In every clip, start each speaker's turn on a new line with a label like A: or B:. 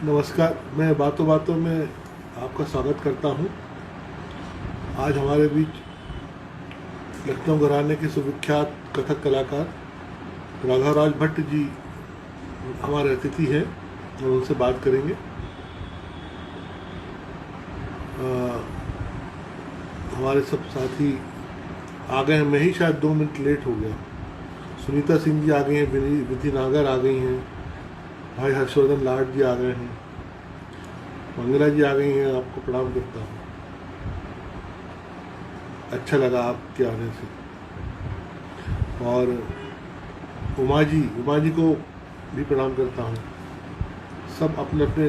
A: नमस्कार। मैं बातों बातों में आपका स्वागत करता हूं। आज हमारे बीच लखनऊ घराने के सुविख्यात कथक कलाकार राघवराज भट्ट जी हमारे अतिथि हैं और उनसे बात करेंगे। हमारे सब साथी आ गए हैं। मैं ही शायद 2 मिनट लेट हो गया। सुनीता सिंह जी आ गई हैं, विधि नागर आ गई हैं, भाई हर्षवर्धन लाड जी आ गए हैं, मंगला जी आ गई हैं। आपको प्रणाम करता हूँ। अच्छा लगा आपके आने से। और उमा जी को भी प्रणाम करता हूँ। सब अपने अपने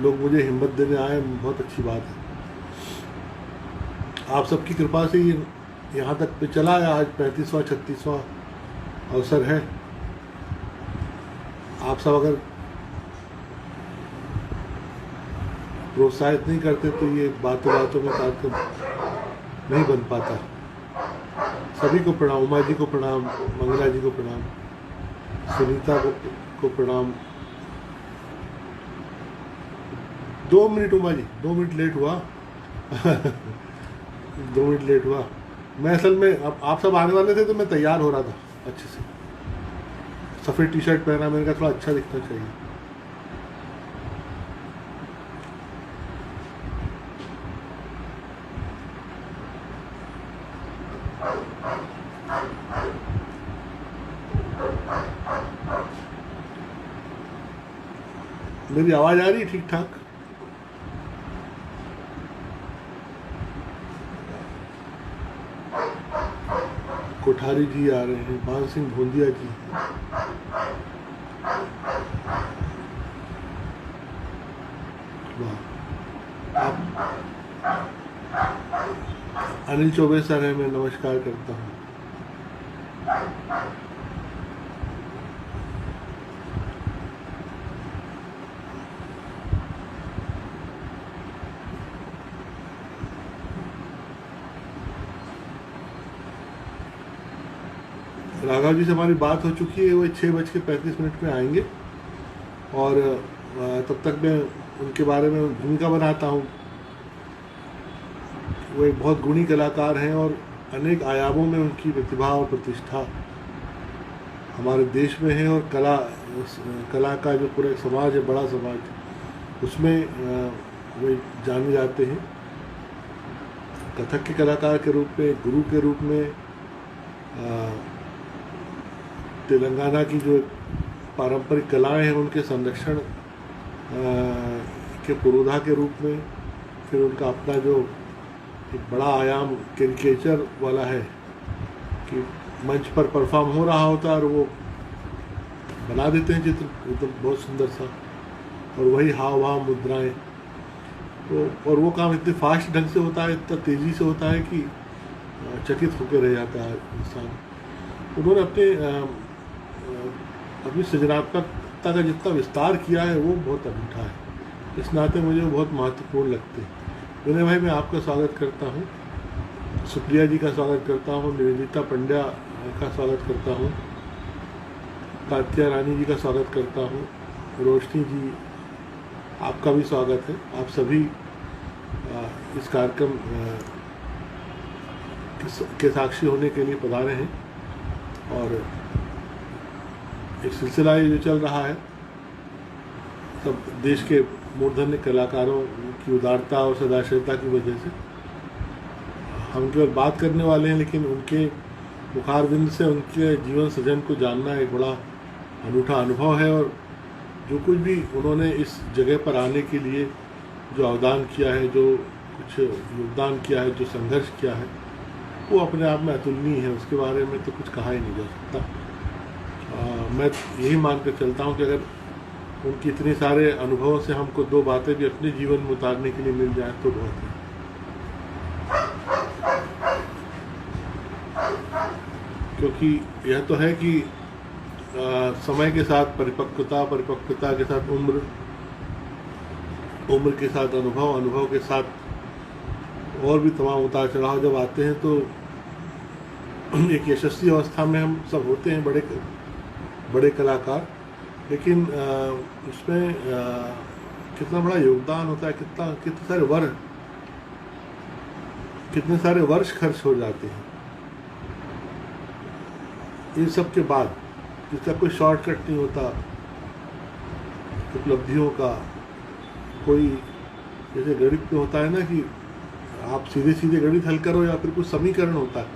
A: लोग मुझे हिम्मत देने आए, बहुत अच्छी बात है। आप सबकी कृपा से ये यहाँ तक पे चला है। आज 35वां 36वां अवसर है। आप सब अगर प्रोत्साहित नहीं करते तो ये बातों बातों में कार्यक्रम नहीं बन पाता। सभी को प्रणाम। उमा जी को प्रणाम, मंगला जी को प्रणाम, सुनीता को प्रणाम। 2 minute Uma ji, 2 minute late हुआ। 2 मिनट लेट हुआ। मैं असल में आप सब आने वाले थे तो मैं तैयार हो रहा था अच्छे से। सफ़ेद टी शर्ट पहना, मैंने कहा थोड़ा अच्छा दिखना चाहिए। मेरी आवाज़ आ रही है ठीक ठाक? कोठारी जी आ रहे हैं, पान सिंह भूंदिया जी, वाह। आप अनिल चौबे सर हैं, मैं नमस्कार करता हूँ। राघव जी से हमारी बात हो चुकी है। वो 6:35 में आएंगे और तब तक मैं उनके बारे में भूमिका बनाता हूँ। वो एक बहुत गुणी कलाकार हैं और अनेक आयामों में उनकी प्रतिभा और प्रतिष्ठा हमारे देश में है। और कला का जो पूरा समाज है, बड़ा समाज, उसमें वे जाने जाते हैं। कथक के कलाकार के रूप में, गुरु के रूप में, तेलंगाना की जो पारंपरिक कलाएं हैं उनके संरक्षण के पुरोधा के रूप में, फिर उनका अपना जो एक बड़ा आयाम कैरिकेचर वाला है कि मंच पर परफॉर्म हो रहा होता है और वो बना देते हैं चित्र एकदम बहुत सुंदर सा, और वही हाव भाव मुद्राएं। तो और वो काम इतने फास्ट ढंग से होता है, इतना तेज़ी से होता है कि चकित होकर रह जाता है इंसान। उन्होंने अपनी सृजनात्मकता का जितना विस्तार किया है वो बहुत अनूठा है। इस नाते मुझे वो बहुत महत्वपूर्ण लगते हैं। विनय भाई, मैं आपका स्वागत करता हूँ, सुप्रिया जी का स्वागत करता हूँ, निवेदिता पंड्या का स्वागत करता हूँ, कात्या रानी जी का स्वागत करता हूँ, रोशनी जी आपका भी स्वागत है। आप सभी इस कार्यक्रम के साक्षी होने के लिए पधारे हैं। और एक सिलसिला ये जो चल रहा है, सब देश के मूर्धन्य कलाकारों की उदारता और सदाशयता की वजह से हम केवल बात करने वाले हैं, लेकिन उनके मुखारबिंद से उनके जीवन सृजन को जानना एक बड़ा अनूठा अनुभव है। और जो कुछ भी उन्होंने इस जगह पर आने के लिए जो अवदान किया है, जो कुछ योगदान किया है, जो संघर्ष किया है, वो अपने आप में अतुलनीय है। उसके बारे में तो कुछ कहा ही नहीं जा सकता। मैं यही मान कर चलता हूँ कि अगर उनकी इतने सारे अनुभवों से हमको 2 बातें भी अपने जीवन में उतारने के लिए मिल जाए तो बहुत है। क्योंकि यह तो है कि समय के साथ परिपक्वता के साथ उम्र के साथ अनुभव के साथ और भी तमाम उतार चढ़ाव जब आते हैं तो एक यशस्वी अवस्था में हम सब होते हैं, बड़े कलाकार। लेकिन इसमें कितना बड़ा योगदान होता है, कितने सारे वर्ष खर्च हो जाते हैं। इन सब के बाद इसका कोई शॉर्टकट नहीं होता उपलब्धियों का। कोई जैसे गणित में होता है ना कि आप सीधे सीधे गणित हल करो, या फिर कुछ समीकरण होता है।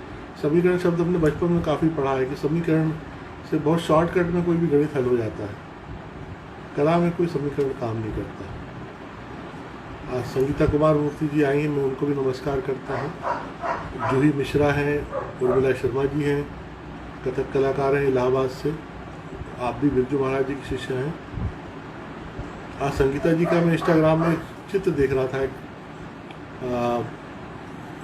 A: समीकरण शब्द हमने बचपन में काफ़ी पढ़ा है कि समीकरण से बहुत शॉर्टकट में कोई भी गणित हल हो जाता है। कला में कोई समीकरण काम नहीं करता। आज संगीता कुमार मूर्ति जी आई हैं, मैं उनको भी नमस्कार करता हूँ। जूही मिश्रा हैं, उर्मिला शर्मा जी हैं, कथक कलाकार हैं इलाहाबाद से। आप भी बिरजू महाराज जी की शिष्य हैं। आज संगीता जी का मैं इंस्टाग्राम में चित्र देख रहा था, एक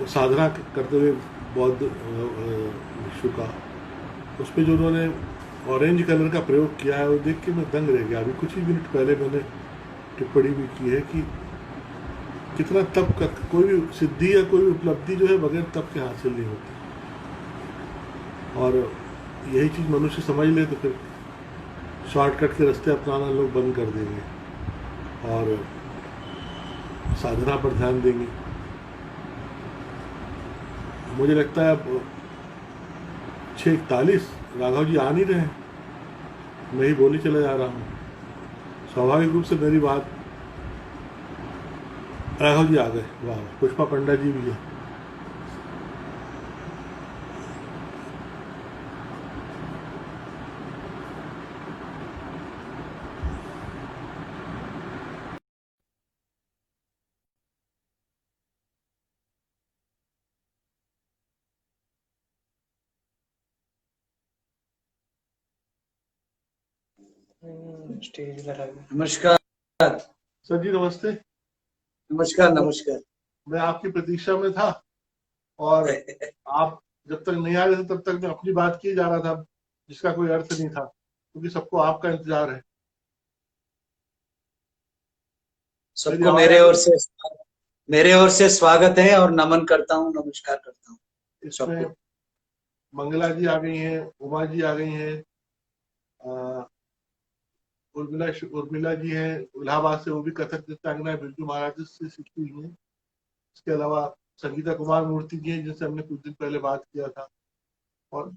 A: साधना करते हुए बौद्ध भिक्षु का। उस पर जो उन्होंने ऑरेंज कलर का प्रयोग किया है वो देख के मैं दंग रह गया। अभी कुछ ही मिनट पहले मैंने टिप्पणी भी की है कि कितना तप कर कोई भी सिद्धि या कोई उपलब्धि जो है बगैर तप के हासिल नहीं होती। और यही चीज़ मनुष्य समझ ले तो फिर शॉर्टकट के रास्ते अपनाना लोग बंद कर देंगे और साधना पर ध्यान देंगे। मुझे लगता है अब 6:41 राघव जी आ नहीं रहे हैं, मैं ही बोली चला जा रहा हूँ। स्वाभाविक रूप से मेरी बात, राघव जी आ गए। वाह, पुष्पा पंडा जी भी है।
B: स्टेज लगा। नमस्कार
A: सर जी, नमस्ते।
B: नमस्कार नमस्कार।
A: मैं आपकी प्रतीक्षा में था और आप जब तक नहीं आ रहे थे तब तक मैं अपनी बात किए जा रहा था, जिसका कोई अर्थ नहीं था, क्योंकि सबको आपका इंतजार है।
B: सबको मेरे ओर से स्वागत है और नमन करता हूँ, नमस्कार करता हूँ।
A: इसमें मंगला जी आ गई हैं, उमा जी आ गई हैं, उर्मिला जी हैं इलाहाबाद से, वो भी कथक नृत्यांगना बिरजू महाराज से सीखी हुई हैं। इसके अलावा संगीता कुमार मूर्ति जी हैं, जिनसे हमने कुछ दिन पहले बात किया था। और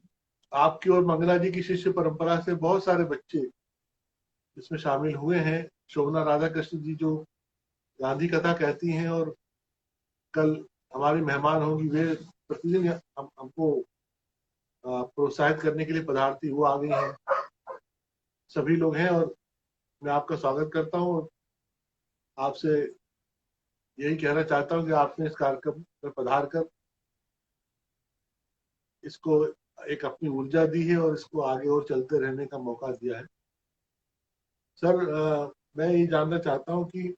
A: आपकी और मंगला जी की शिष्य परंपरा से बहुत सारे बच्चे इसमें शामिल हुए हैं। शोभना राधा कृष्ण जी जो गांधी कथा कहती हैं और कल हमारी मेहमान होंगी, वे प्रतिदिन हमको प्रोत्साहित करने के लिए पधारती वो आ गई हैं। सभी लोग हैं और मैं आपका स्वागत करता हूँ और आपसे यही कहना चाहता हूँ कि आपने इस कार्यक्रम में पधार कर इसको एक अपनी ऊर्जा दी है और इसको आगे और चलते रहने का मौका दिया है। सर, मैं ये जानना चाहता हूँ कि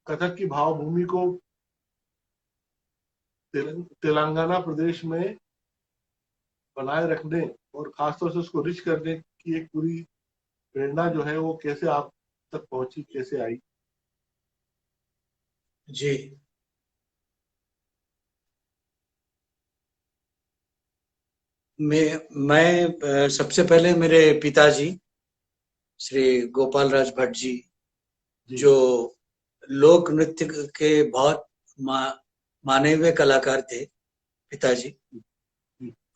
A: कथक की भावभूमि को तेलंगाना प्रदेश में बनाए रखने और खासतौर से उसको रिच करने की एक पूरी प्रेरणा जो है वो कैसे आप तक पहुंची, कैसे आई?
B: जी, मैं सबसे पहले मेरे पिताजी श्री गोपाल राज भट्ट जी, जो लोक नृत्य के बहुत माने हुए कलाकार थे पिताजी,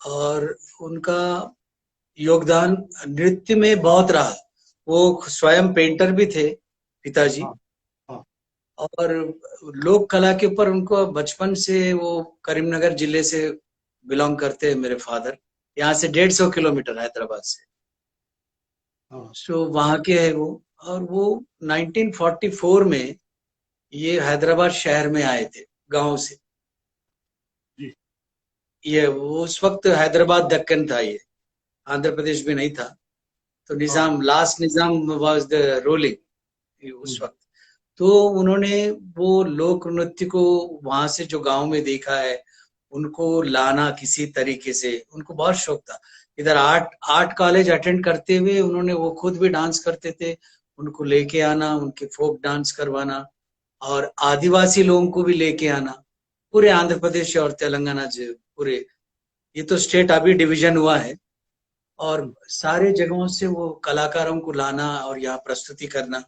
B: और उनका योगदान नृत्य में बहुत रहा। वो स्वयं पेंटर भी थे पिताजी। और लोक कला के ऊपर उनको बचपन से, वो करीमनगर जिले से बिलोंग करते हैं मेरे फादर। यहाँ से 150 किलोमीटर हैदराबाद से, सो वहाँ के है वो। और वो 1944 में ये हैदराबाद शहर में आए थे गांव से। ये उस वक्त हैदराबाद दक्कन था, ये आंध्र प्रदेश में नहीं था। तो Nizam, last Nizam was the ruling उस वक्त। तो उन्होंने वो लोक नृत्य को वहां से जो गांव में देखा है, उनको लाना किसी तरीके से, उनको बहुत शौक था। इधर आर्ट कॉलेज अटेंड करते हुए उन्होंने, वो खुद भी डांस करते थे, उनको लेके आना, उनके फोक डांस करवाना और आदिवासी लोगों को भी लेके आना। पूरे आंध्र प्रदेश और तेलंगाना, जो पूरे, ये तो स्टेट अभी डिवीजन हुआ है, और सारे जगहों से वो कलाकारों को लाना और यहाँ प्रस्तुति करना,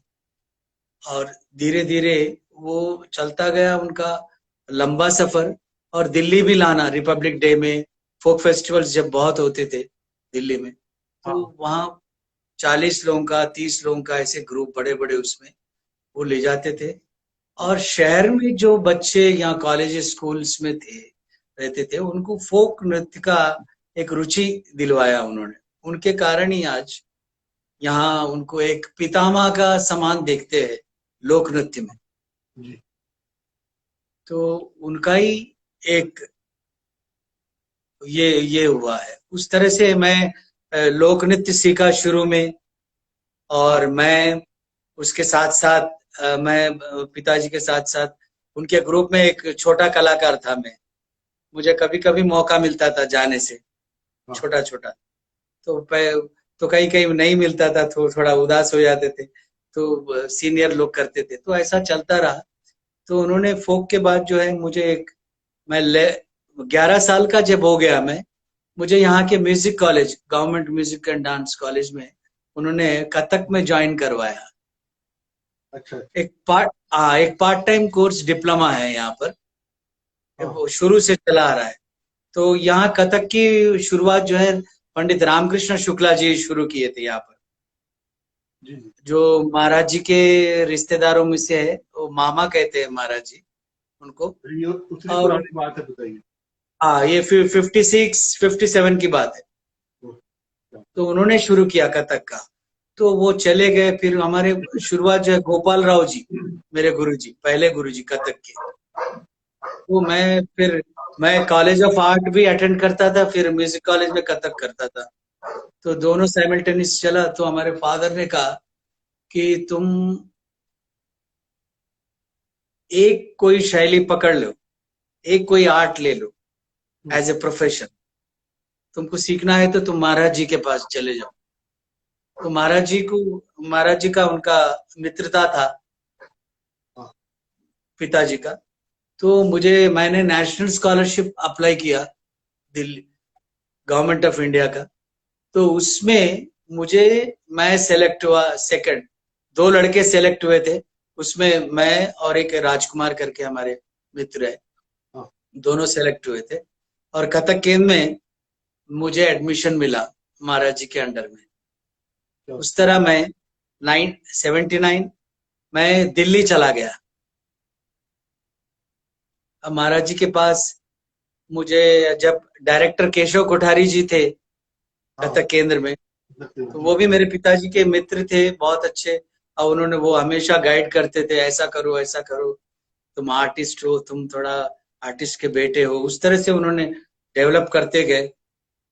B: और धीरे धीरे वो चलता गया उनका लंबा सफर। और दिल्ली भी लाना, रिपब्लिक डे में फोक फेस्टिवल्स जब बहुत होते थे दिल्ली में, तो
A: हाँ।
B: वहाँ 40 लोगों का, 30 लोगों का ऐसे ग्रुप बड़े बड़े उसमें वो ले जाते थे। और शहर में जो बच्चे यहाँ कॉलेज स्कूल्स में थे रहते थे, उनको फोक नृत्य का एक रुचि दिलवाया उन्होंने। उनके कारण ही आज यहाँ उनको एक पितामह का समान देखते हैं लोक नृत्य में।
A: जी।
B: तो उनका ही एक ये हुआ है। उस तरह से मैं लोक नृत्य सीखा शुरू में, और मैं उसके साथ साथ मैं पिताजी के साथ साथ उनके ग्रुप में एक छोटा कलाकार था मैं। मुझे कभी कभी मौका मिलता था जाने से, छोटा छोटा। तो कहीं कहीं नहीं मिलता था, तो थोड़ा उदास हो जाते थे, तो सीनियर लोग करते थे, तो ऐसा चलता रहा। तो उन्होंने फोक के बाद जो है मुझे एक, मैं 11 साल का जब हो गया मैं, मुझे यहाँ के music college, government music and dance college में उन्होंने कथक में ज्वाइन करवाया।
A: अच्छा।
B: एक पार्ट टाइम कोर्स डिप्लोमा है यहाँ पर, वो शुरू से चला आ रहा है। तो यहाँ कथक की शुरुआत जो है पंडित रामकृष्ण शुक्ला जी शुरू किए थे यहाँ पर,
A: जी।
B: जो महाराज जी के रिश्तेदारों में से है, वो मामा कहते हैं महाराज जी उनको।
A: ये उतनी
B: और
A: पुरानी बात है, बताइए।
B: हाँ, ये 57 की बात है। तो उन्होंने शुरू किया कथक का, तो वो चले गए। फिर हमारे शुरुआत जो है गोपाल राव जी, मेरे गुरुजी, पहले गुरुजी कथक के। तो मैं कॉलेज ऑफ आर्ट भी अटेंड करता था, फिर म्यूजिक कॉलेज में कथक करता था, तो दोनों साइमल्टेनियस चला। तो हमारे फादर ने कहा कि तुम एक कोई शैली पकड़ लो, एक कोई आर्ट ले लो एज ए प्रोफेशन। तुमको सीखना है तो तुम महाराज जी के पास चले जाओ। तो महाराज जी का उनका मित्रता था पिताजी का। तो मैंने नेशनल स्कॉलरशिप अप्लाई किया दिल्ली गवर्नमेंट ऑफ इंडिया का। तो उसमें मैं सेलेक्ट हुआ सेकंड। 2 लड़के सेलेक्ट हुए थे उसमें, मैं और एक राजकुमार करके हमारे मित्र है, दोनों सेलेक्ट हुए थे। और कथक केंद्र में मुझे एडमिशन मिला महाराज जी के अंडर में। उस तरह मैं 79 मैं दिल्ली चला गया। अब महाराज जी के पास मुझे, जब डायरेक्टर केशव कोठारी जी थे कथक केंद्र में, तो वो भी मेरे पिताजी के मित्र थे, बहुत अच्छे। और उन्होंने वो हमेशा गाइड करते थे, ऐसा करो ऐसा करो, तुम आर्टिस्ट हो, तुम थोड़ा आर्टिस्ट के बेटे हो, उस तरह से उन्होंने डेवलप करते गए।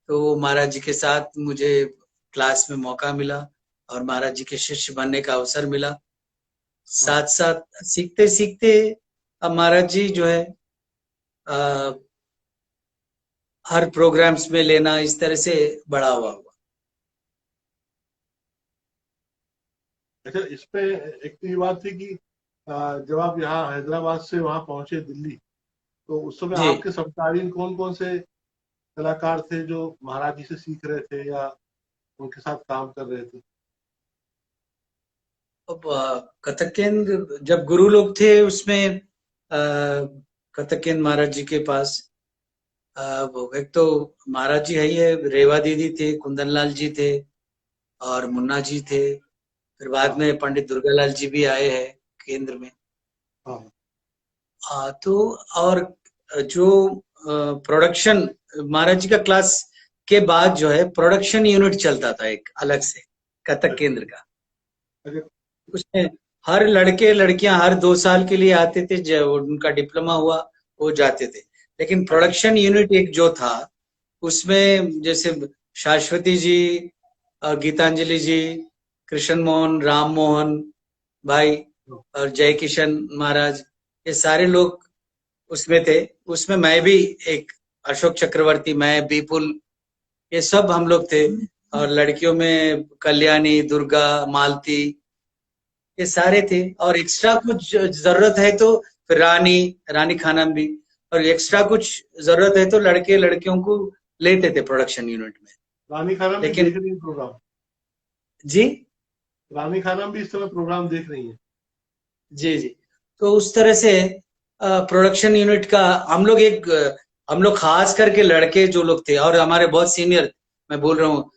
B: तो महाराज जी के साथ मुझे क्लास में मौका मिला और महाराज जी के शिष्य बनने का अवसर मिला। साथ साथ सीखते सीखते अब महाराज जी जो है हर प्रोग्राम्स में लेना, इस तरह से बड़ा हुआ।
A: अच्छा, इस पे एक तो ये बात थी कि जब आप यहाँ हैदराबाद से वहां पहुंचे दिल्ली, तो उस समय
B: जी,
A: आपके समकालीन कौन कौन से कलाकार थे जो महाराज जी से सीख रहे थे या उनके साथ काम कर रहे थे?
B: अब कथक केंद्र जब गुरु लोग थे उसमें कथक केंद्र महाराज जी के पास एक तो महाराज जी है ही है, रेवा दीदी थे, कुंदन लाल जी थे और मुन्ना जी थे। फिर बाद में पंडित दुर्गालाल जी भी आए हैं केंद्र में। तो और जो प्रोडक्शन महाराज जी का क्लास के बाद जो है प्रोडक्शन यूनिट चलता था एक अलग से कथक केंद्र का। उसमें हर लड़के लड़कियां हर 2 साल के लिए आते थे, जब उनका डिप्लोमा हुआ वो जाते थे। लेकिन प्रोडक्शन यूनिट एक जो था उसमें जैसे शाश्वती जी, गीतांजलि जी, कृष्ण मोहन, राम मोहन भाई और जय किशन महाराज, ये सारे लोग उसमें थे। उसमें मैं भी एक, अशोक चक्रवर्ती, मैं विपुल, ये सब हम लोग थे। और लड़कियों में कल्याणी, दुर्गा, मालती, ये सारे थे। और एक्स्ट्रा कुछ जरूरत है तो फिर रानी खानम भी। और एक्स्ट्रा कुछ जरूरत है तो लड़के लड़कियों को लेते थे प्रोडक्शन यूनिट में।
A: रानी खानम भी
B: लेकिन
A: देख रही है प्रोग्राम?
B: जी
A: रानी खानम भी इस समय प्रोग्राम देख रही है?
B: जी जी। तो उस तरह से प्रोडक्शन यूनिट का हम लोग खास करके लड़के जो लोग थे और हमारे बहुत सीनियर, मैं बोल रहा हूँ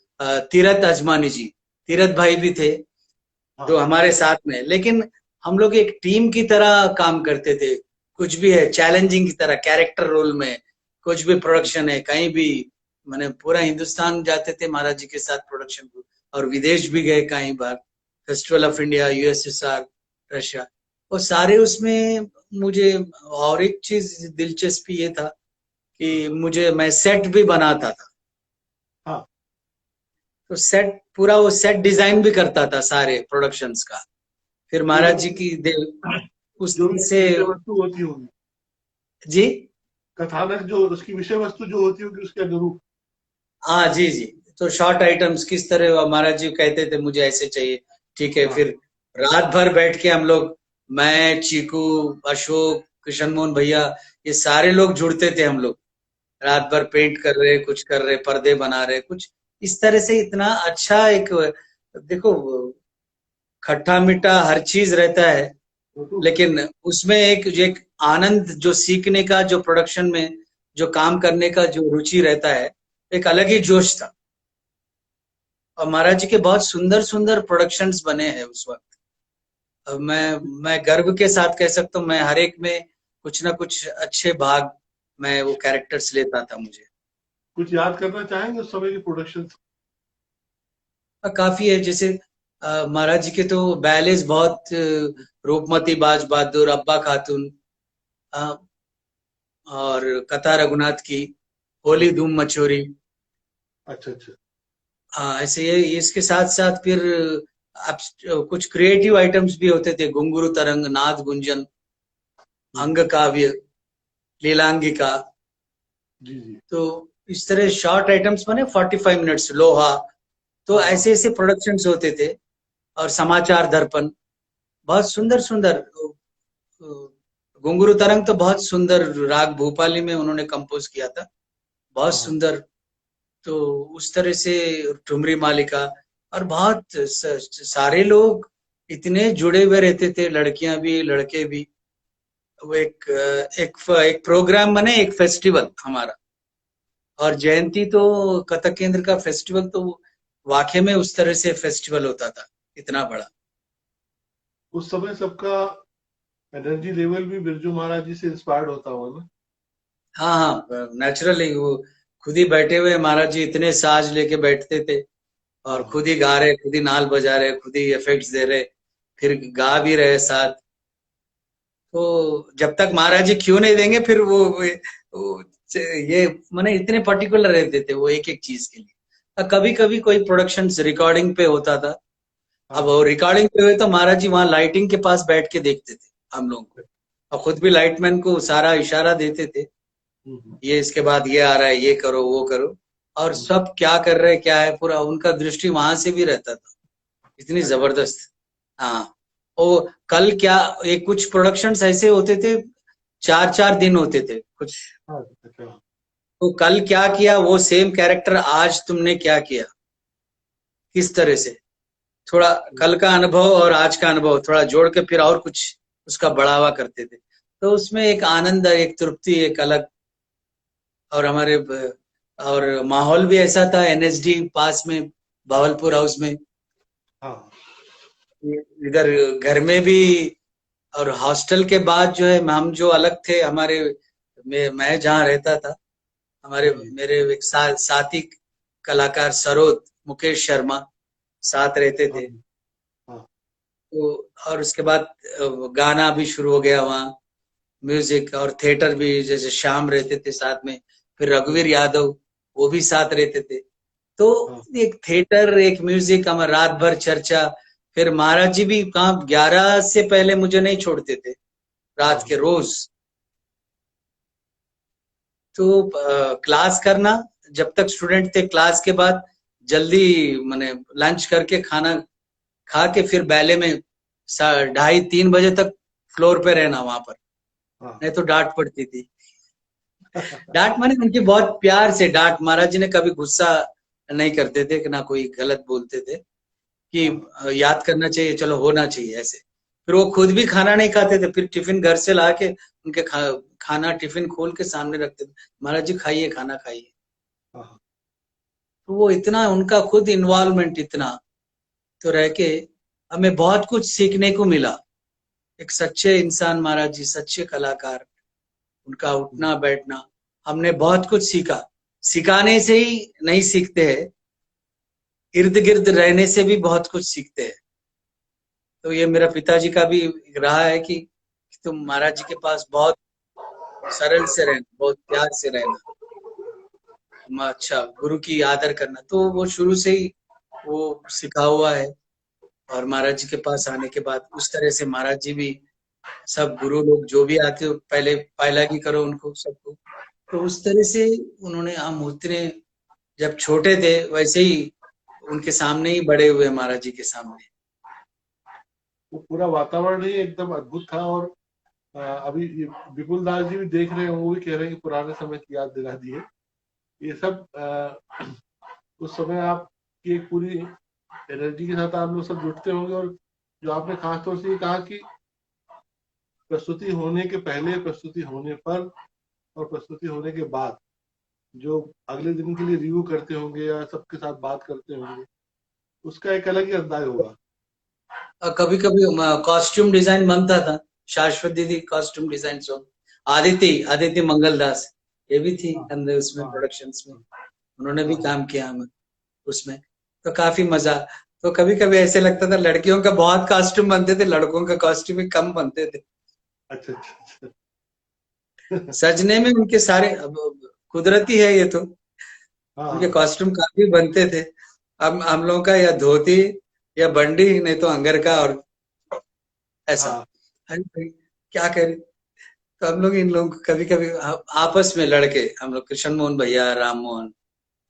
B: तीरथ अजमानी जी, तीरथ भाई भी थे
A: हाँ।
B: जो हमारे साथ में, लेकिन हम लोग एक टीम की तरह काम करते थे। कुछ भी है चैलेंजिंग की तरह, कैरेक्टर रोल में कुछ भी प्रोडक्शन है कहीं भी, मैंने पूरा हिंदुस्तान जाते थे महाराज जी के साथ प्रोडक्शन को, और विदेश भी गए कई बार, festival of India, USSR, Russia, वो सारे उसमें। मुझे और एक चीज दिलचस्पी ये था कि मैं सेट भी बनाता था।
A: हाँ।
B: तो सेट पूरा वो सेट डिजाइन भी करता था सारे प्रोडक्शंस का। फिर
A: जो
B: महाराज जी की उस
A: जो
B: दिन
A: भी
B: से।
A: विषय वस्तु होती होगी,
B: जी
A: कथानक जो उसकी विषय वस्तु जो होती होगी उसके अनुरूप।
B: हाँ जी जी। तो शॉर्ट आइटम्स किस तरह महाराज जी कहते थे मुझे ऐसे चाहिए, ठीक है।
A: हाँ।
B: फिर रात भर बैठ के हम लोग, मैं, चीकू, अशोक, कृष्ण मोहन भैया, ये सारे लोग जुड़ते थे। हम लोग रात भर पेंट कर रहे, कुछ कर रहे, पर्दे बना रहे, कुछ इस तरह से। इतना अच्छा एक, देखो, खट्टा मीठा हर चीज रहता है,
A: छोटू।
B: लेकिन उसमें एक आनंद, जो सीखने का, जो प्रोडक्शन में जो काम करने का जो रुचि रहता है, एक अलग ही जोश था। और महाराज जी के बहुत सुंदर सुंदर प्रोडक्शंस बने हैं उस वक्त। मैं गर्व के साथ कह सकता हूँ, मैं हर एक में कुछ ना कुछ अच्छे भाग, मैं वो कैरेक्टर्स लेता था। मुझे
A: कुछ याद करना चाहेंगे उस समय की प्रोडक्शन?
B: काफी है, जैसे महाराज जी के तो बैलेज बहुत, रूपमती बाज बहादुर, अब्बा खातून, अ, और कथा रघुनाथ की, होली धूम मचोरी।
A: अच्छा अच्छा।
B: हाँ, ऐसे ये इसके साथ साथ फिर अब कुछ क्रिएटिव आइटम्स भी होते थे, घुंघरू तरंग, नाद गुंजन, अंग काव्य, लीलांगिका।
A: जी जी।
B: तो इस तरह शॉर्ट आइटम्स बने, 45 मिनट्स, लोहा। तो
A: हाँ हाँ।
B: ऐसे ऐसे प्रोडक्शंस होते थे। और समाचार दर्पण, बहुत सुंदर सुंदर। घुंघरू तरंग तो बहुत सुंदर राग भूपाली में उन्होंने कंपोज किया था, बहुत
A: हाँ हाँ।
B: सुंदर। तो उस तरह से ठुमरी मालिका, और बहुत सारे लोग इतने जुड़े हुए रहते थे, लड़कियां भी लड़के भी। वो एक प्रोग्राम बने, एक फेस्टिवल हमारा। और जयंती तो कथक केंद्र का फेस्टिवल तो वाकई में उस तरह से फेस्टिवल होता था, इतना बड़ा।
A: उस समय सबका एनर्जी लेवल भी बिरजू महाराज जी से इंस्पायर्ड होता हुआ ना?
B: हाँ हाँ, नेचुरली वो खुद ही बैठे हुए महाराज जी, इतने साज लेके बैठते थे, और
A: हाँ
B: खुद ही गा रहे, खुद ही नाल बजा रहे, खुद ही इफेक्ट्स दे रहे, फिर गा भी रहे साथ। तो जब तक महाराज जी क्यों नहीं देंगे, फिर वो ये माने इतने पर्टिकुलर रहते थे वो एक एक चीज के लिए। कभी कभी कोई प्रोडक्शन रिकॉर्डिंग पे होता था, अब
A: हाँ।
B: वो रिकॉर्डिंग पे हुए तो महाराज जी वहां लाइटिंग के पास बैठ के देखते थे हम लोगों को, और खुद भी लाइटमैन को सारा इशारा देते थे,
A: हम्म,
B: ये इसके बाद ये आ रहा है, ये करो वो करो। और
A: हम्म।
B: सब क्या कर रहे हैं, क्या है, पूरा उनका दृष्टि वहां से भी रहता था, इतनी
A: अच्छा।
B: जबरदस्त। हाँ। ओ, कल क्या, एक कुछ प्रोडक्शंस ऐसे होते थे, 4 4 दिन होते थे कुछ।
A: हाँ अच्छा।
B: तो कल क्या किया, वो सेम कैरेक्टर आज तुमने क्या किया, किस तरह से, थोड़ा कल का अनुभव और आज का अनुभव थोड़ा जोड़ के फिर और कुछ उसका बढ़ावा करते थे। तो उसमें एक आनंद, एक तृप्ति, एक अलग। और और माहौल भी ऐसा था, एनएसडी पास में, भावलपुर हाउस में,
A: हाँ
B: इधर घर में भी। और हॉस्टल के बाद जो है, हम जो अलग थे, मैं जहाँ रहता था,
A: जी।
B: मेरे एक साथी कलाकार सरोद, मुकेश शर्मा, साथ रहते
A: हाँ
B: थे।
A: हाँ।
B: तो और उसके बाद गाना भी शुरू हो गया वहाँ, म्यूजिक और थिएटर भी, जैसे श्याम रहते थे साथ में, फिर रघुवीर
A: हम्म,
B: यादव, वो भी साथ रहते थे। तो
A: हाँ
B: एक थिएटर, एक म्यूजिक, हमारा रात भर चर्चा। फिर महाराज जी भी कहाँ 11 से पहले मुझे नहीं छोड़ते थे, रात के
A: हाँ।
B: रोज। तो क्लास करना, जब तक स्टूडेंट थे, क्लास के बाद जल्दी मैंने लंच करके, खाना खा के, फिर बैले में 2:30 3 बजे तक फ्लोर पे रहना वहां पर,
A: हाँ।
B: नहीं तो डांट पड़ती थी। डांट माने उनकी बहुत प्यार से डांट, महाराज जी ने कभी गुस्सा नहीं करते थे कि ना कोई गलत बोलते थे कि याद करना चाहिए, चलो होना चाहिए ऐसे। फिर वो खुद भी खाना नहीं खाते थे, फिर टिफिन घर से ला के उनके खाना टिफिन खोल के सामने रखते थे, महाराज जी खाइए, खाना खाइए।
A: हाँ,
B: तो वो इतना उनका खुद इन्वॉल्वमेंट इतना तो रह के हमें बहुत कुछ सीखने को मिला। एक सच्चे इंसान महाराज जी, सच्चे कलाकार, उनका उठना बैठना, हमने बहुत कुछ सीखा। सिखाने से ही नहीं सीखते हैं, इर्द गिर्द रहने से भी बहुत कुछ सीखते हैं। तो ये मेरा पिताजी का भी रहा है कि तुम महाराज जी के पास बहुत सरल से रहना, बहुत प्यार से रहना, अच्छा गुरु की आदर करना, तो वो शुरू से ही वो सिखा हुआ है। और महाराज जी के पास आने के बाद उस तरह से महाराज जी भी सब गुरु लोग जो भी आते हो पहले पहलागी करो उनको सबको, तो उस तरह से उन्होंने, हम उतने जब छोटे थे वैसे ही उनके सामने ही बड़े हुए, महाराज जी के सामने।
A: वो पूरा वातावरण ही एकदम अद्भुत था। और अभी ये विपुल दास जी भी देख रहे हैं, वो भी कह रहे हैं कि पुराने समय की याद दिला दी है। ये सब उस समय आपकी एक पूरी एनर्जी के साथ आप लोग सब जुटते होंगे। और जो आपने खास तौर से ये कहा कि प्रस्तुति होने के पहले, प्रस्तुति होने पर और प्रस्तुति होने के बाद जो अगले दिन के लिए रिव्यू करते होंगे या सबके साथ बात करते होंगे, उसका एक अलग ही अंदाज होगा।
B: कभी कभी कॉस्ट्यूम डिजाइन बनता था, शाश्वत दीदी कॉस्ट्यूम डिजाइन सो, आदित्य मंगल दास ये भी थी अंदर उसमें प्रोडक्शंस में, उन्होंने भी काम किया हमें उसमें, तो काफी मजा। तो कभी कभी ऐसे लगता था लड़कियों का बहुत कॉस्ट्यूम बनते थे, लड़कों का कॉस्ट्यूम ही कम बनते थे।
A: अच्छा अच्छा।
B: सजने में उनके सारे, अब कुदरती है ये तो, उनके कॉस्ट्यूम काफी बनते थे। हम लोगों का या धोती या बंडी, नहीं तो अंगर का, और ऐसा। अरे भाई क्या करें, तो हम लोग इन लोगों को कभी कभी आपस में लड़के, हम लोग कृष्ण मोहन भैया, राम मोहन,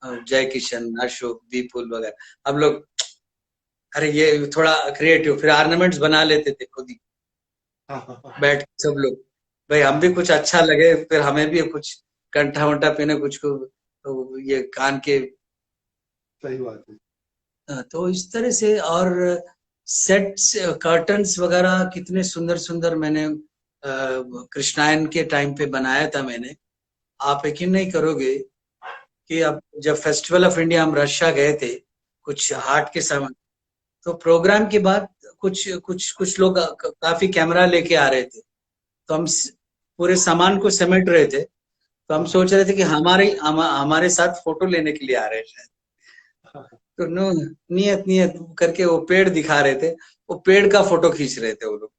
B: जय किशन, अशोक, विपुल वगैरह, हम लोग अरे ये थोड़ा क्रिएटिव, फिर ऑर्नामेंट्स बना लेते थे खुद ही बैठ के सब लोग, भाई हम भी कुछ अच्छा लगे, फिर हमें भी कुछ कंठा वंठा पहने कुछ को, तो ये कान के,
A: सही बात है।
B: तो इस तरह से। और सेट्स, कर्टन्स वगैरह कितने सुंदर सुंदर मैंने कृष्णायन के टाइम पे बनाया था मैंने। आप यकीन नहीं करोगे कि अब जब फेस्टिवल ऑफ इंडिया हम रशिया गए थे कुछ हाट के समय, तो प्रोग्राम के बाद कुछ लोग काफी कैमरा लेके आ रहे थे, तो हम पूरे सामान को समेट रहे थे, तो हम सोच रहे थे कि हमारे साथ फोटो लेने के लिए आ रहे हैं शायद। तो नो, नियत नियत करके वो पेड़ दिखा रहे थे, वो पेड़ का फोटो खींच रहे थे वो लोग।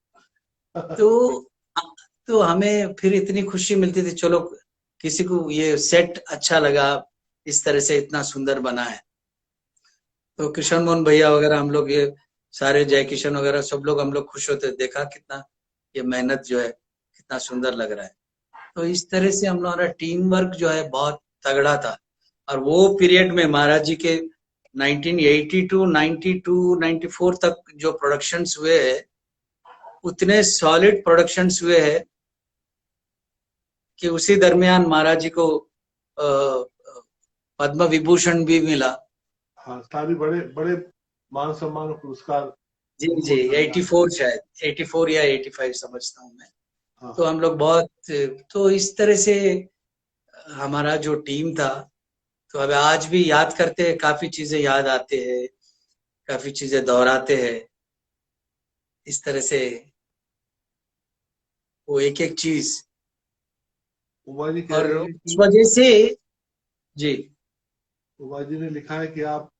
B: तो हमें फिर इतनी खुशी मिलती थी, चलो किसी को ये सेट अच्छा लगा, इस तरह से इतना सुंदर बना है। तो कृष्ण मोहन भैया वगैरह, हम लोग ये सारे, जय किशन वगैरह सब लोग, हम लोग खुश होते, देखा कितना ये मेहनत जो है कितना सुंदर लग रहा है। तो इस तरह से हम लोगों का टीम वर्क जो है बहुत तगड़ा था। और वो पीरियड में महाराज जी के 1982, 92, 94 तक जो प्रोडक्शंस हुए हैं, उतने सॉलिड प्रोडक्शंस हुए हैं कि उसी दरमियान महाराज जी को पद्म विभूषण भी मिला।
A: हाँ, सारी बड़े बड़े मान सम्मान और पुरस्कार।
B: जी 84 शायद, 84 या 85 समझता हूँ मैं।
A: हाँ।
B: तो हम लोग बहुत, तो इस तरह से हमारा जो टीम था, तो अब आज भी याद करते हैं, काफी चीजें याद आते हैं, काफी चीजें दोहराते हैं, इस तरह से वो एक एक चीज।
A: उमा जी कह
B: और
A: रही है
B: उस
A: कि,
B: वजह से जी,
A: उमा जी ने लिखा है कि आप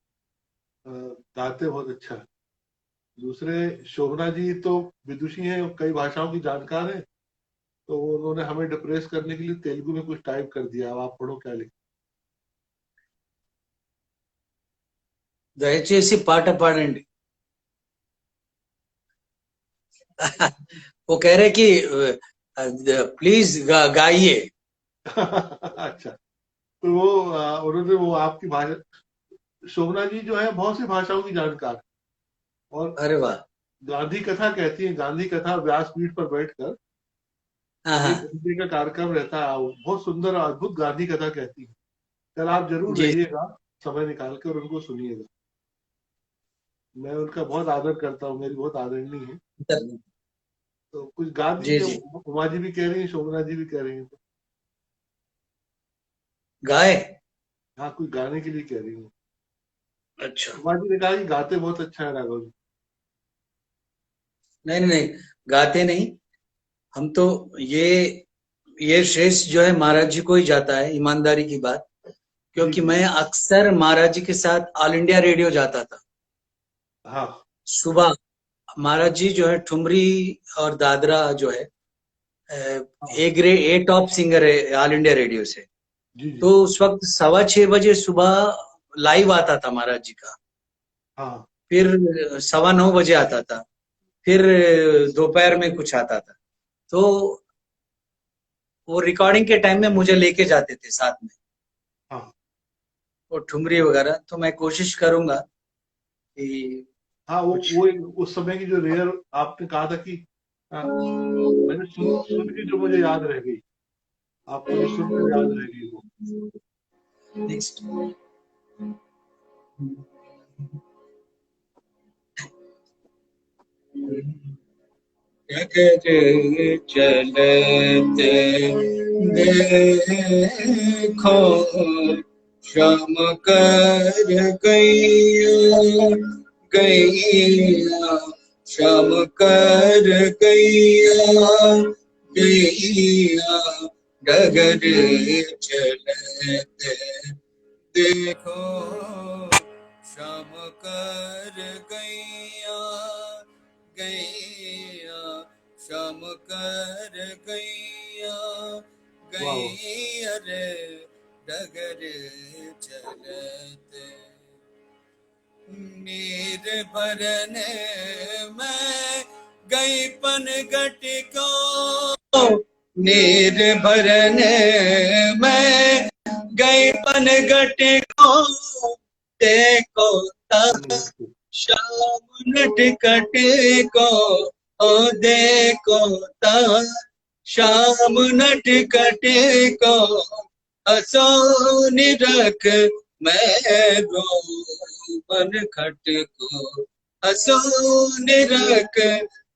A: गाते बहुत अच्छा। दूसरे शोभना जी तो विदुषी हैं, कई भाषाओं की जानकार हैं, तो उन्होंने हमें डिप्रेस करने के लिए तेलुगु में कुछ टाइप कर दिया। अब आप पढ़ो क्या लिखा।
B: దయచేసి పాట పాడండి। वो कह रहे कि प्लीज गाइए।
A: अच्छा, तो वो उन्होंने वो आपकी भाषा, शोभना जी जो है बहुत सी भाषाओं की जानकार, और
B: अरे वाह,
A: गांधी कथा कहती है। गांधी कथा व्यासपीठ पर बैठकर
B: हाँ
A: 1 घंटे का कार्यक्रम रहता है, बहुत सुंदर अद्भुत गांधी कथा कहती है। कल आप जरूर
B: जी
A: रहिएगा। समय निकाल कर उनको सुनिएगा। मैं उनका बहुत आदर करता हूँ, मेरी बहुत आदरणीय है। तो कुछ गा
B: जी
A: दीजिए,
B: जी।
A: उमा जी भी कह रही है, शोभना जी भी कह रही है, तो
B: गाए?
A: हाँ कुछ गाने के लिए कह रही है।
B: अच्छा।
A: उमा जी ने कहा कि गाते बहुत अच्छा है राघव जी।
B: नहीं नहीं नहीं, गाते नहीं। हम तो ये श्रेष्ठ जो है महाराज जी को ही जाता है, ईमानदारी की बात।
A: जी
B: क्योंकि
A: जी।
B: मैं अक्सर महाराज जी के साथ ऑल इंडिया रेडियो जाता था
A: हाँ
B: सुबह। महाराज जी जो है ठुमरी और दादरा जो है
A: हाँ।
B: A grade A top singer है ऑल इंडिया रेडियो से।
A: जी जी।
B: तो उस वक्त 6:15 बजे सुबह लाइव आता था महाराज जी का।
A: हाँ
B: फिर 9:15 बजे आता था। फिर दोपहर में कुछ आता था। तो वो रिकॉर्डिंग के टाइम में मुझे लेके जाते थे साथ में,
A: हाँ।
B: वो ठुमरी वगैरह। तो मैं कोशिश करूंगा कि
A: हाँ
B: कुछ।
A: वो उस समय की जो रेयर आपने कहा था कि मैंने सुन के जो मुझे याद रह गई, आपको जो सुनकर याद रह गई वो।
B: नेक्स्ट। डगर चलते देखो श्याम कर गैया गैया, श्याम कर गैया गैया, डगर चलते देखो श्याम कर गैया गैया, श्याम कर गैया
A: वाह
B: गैया रे, डगर चलते नीर भरने में गई पनघट को, नीर भरने में गई पनघट को, देखो
A: वाह।
B: शाम नटखट को, ओ देखो शाम नटखट को, हंसो निरख मैं रोमन खट को, हंसो निरख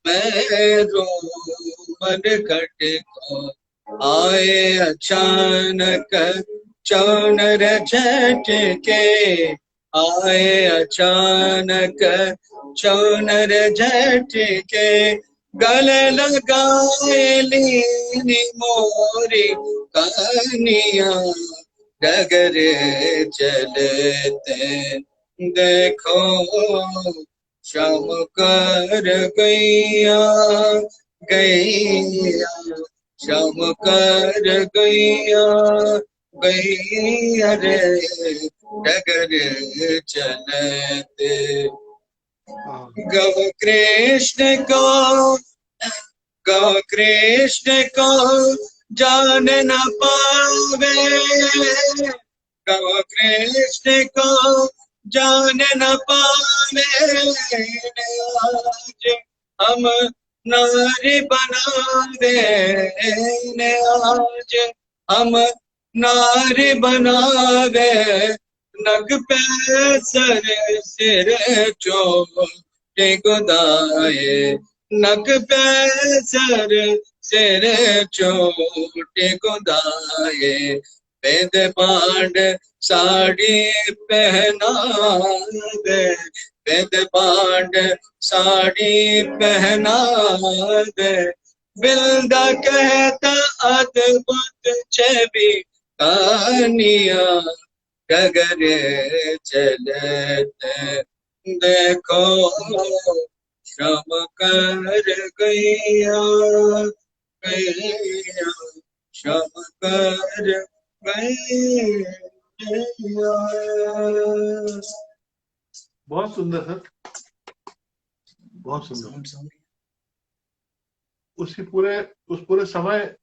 B: मैं रोमन खट को। आए अचानक चौनर झटके, आए अचानक चौनर झटके, गले लगाए लीनी मोरी कहानिया, डगर चलते देखो श्याम कर गैया गैया, श्याम कर गैया गैया रे, डगर चलते।
A: हाँ
B: गव कृष्ण को, गव कृष्ण को जान न पावे, गव कृष्ण को जान न पावे, आज हम नारी बनावे, आज हम नारी बनावे, नग पे सर सिर चोटे गुदाए, नग पे सर सिर चोटे गुदाए, वेद पांड साड़ी पहना दे, वेद पांड साड़ी पहना दे, बिल्दा कहता अद्भुत छवि कहानिया, डगर चलते देखो श्याम कर गैया गैया, श्याम कर गैया।
A: बहुत सुंदर सर, बहुत सुंदर। उस पूरे समय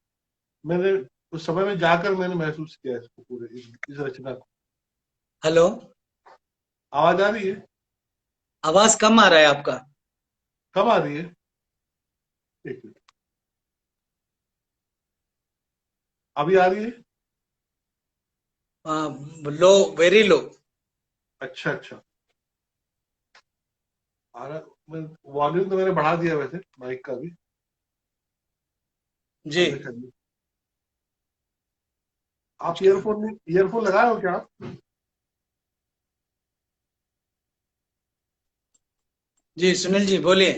A: मैंने उस समय में जाकर मैंने महसूस किया इसको, पूरे इस रचना को।
B: हेलो,
A: आवाज आ रही है?
B: आवाज कम आ रहा है आपका।
A: कब आ रही है? एक मिनट, अभी आ रही है?
B: लो, वेरी लो।
A: अच्छा अच्छा। वॉल्यूम तो मैंने बढ़ा दिया वैसे माइक का भी।
B: जी
A: अब देखा जी। आप ईयरफोन लगाए हो क्या आप?
B: जी सुनील जी बोलिए।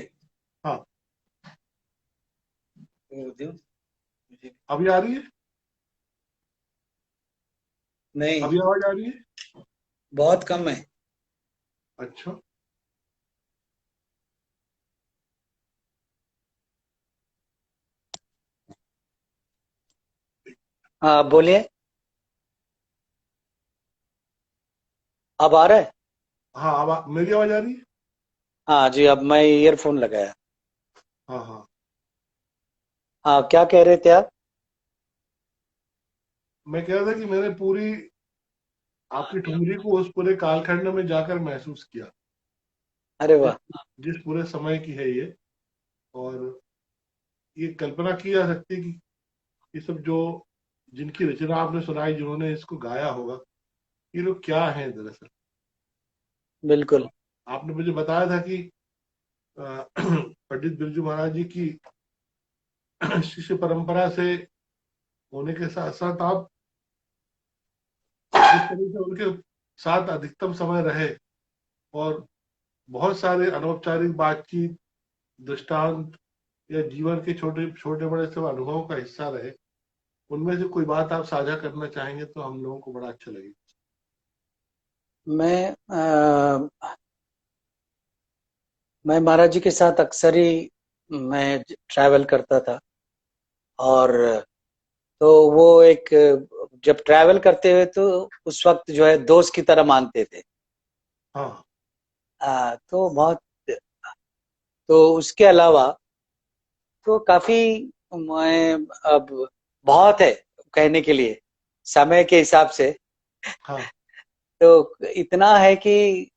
A: हाँ। अभी आ रही है?
B: नहीं,
A: अभी आवाज आ रही है?
B: बहुत कम है।
A: अच्छा।
B: हाँ बोलिए। अब आ रहा है?
A: हाँ, मेरी आवाज आ रही है?
B: हाँ जी, अब मैं ईयरफोन लगाया।
A: हाँ हाँ।
B: हाँ, क्या कह रहे थे आप?
A: मैं कह रहा था कि मैंने पूरी आपकी ठुमरी को उस पूरे कालखंड में जाकर महसूस किया,
B: अरे
A: जिस
B: वाह।
A: जिस पूरे समय की है ये। और ये कल्पना की जा सकती है कि ये सब जो जिनकी रचना आपने सुनाई, जिन्होंने इसको गाया होगा, ये लोग क्या हैं दरअसल।
B: बिल्कुल।
A: आपने मुझे बताया था कि पंडित बिरजू महाराज जी की शिष्य परंपरा से होने के साथ साथ आप जिस तरह से उनके साथ अधिकतम समय रहे और बहुत सारे अनौपचारिक बातचीत, दृष्टांत या जीवन के छोटे छोटे बड़े सब अनुभवों का हिस्सा रहे, उनमें से कोई बात आप साझा करना चाहेंगे तो हम लोगों को बड़ा अच्छा लगेगा।
B: मैं महाराज जी के साथ अक्सर ही मैं ट्रैवल करता था। और तो वो एक, जब ट्रैवल करते हुए तो उस वक्त जो है दोस्त की तरह मानते थे।
A: हाँ
B: तो बहुत, तो उसके अलावा तो काफी, मैं अब बहुत है कहने के लिए समय के हिसाब से।
A: हाँ।
B: तो इतना है कि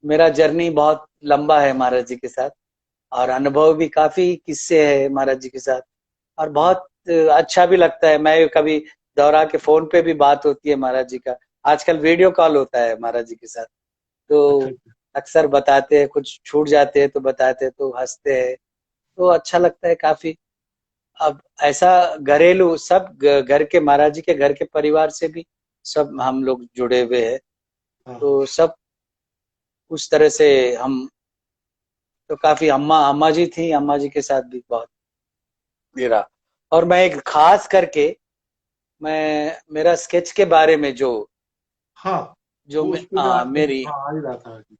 B: मेरा जर्नी बहुत लंबा है महाराज जी के साथ, और अनुभव भी काफी किस्से है महाराज जी के साथ। और
A: हम्म,
B: बहुत अच्छा भी लगता है। मैं कभी दोहरा के फोन पे भी बात होती है महाराज जी का। आजकल वीडियो कॉल होता है महाराज जी के साथ।
A: अच्छा
B: तो
A: अच्छा।
B: अक्सर बताते हैं, कुछ छूट जाते हैं तो बताते हैं, तो हंसते हैं। तो अच्छा लगता है काफी। अब ऐसा घरेलू सब घर के, महाराज जी के घर के परिवार से भी सब हम लोग जुड़े हुए हैं।
A: हाँ हाँ।
B: तो सब उस तरह से हम, तो काफी, अम्मा अम्मा जी थी, अम्मा जी के साथ भी बहुत मेरा। और मैं एक खास करके, मैं मेरा स्केच के बारे में जो
A: हाँ,
B: जो
A: वो
B: मैं
A: उस पे मैं
B: मेरी,
A: हाँ आ ही रहा था कि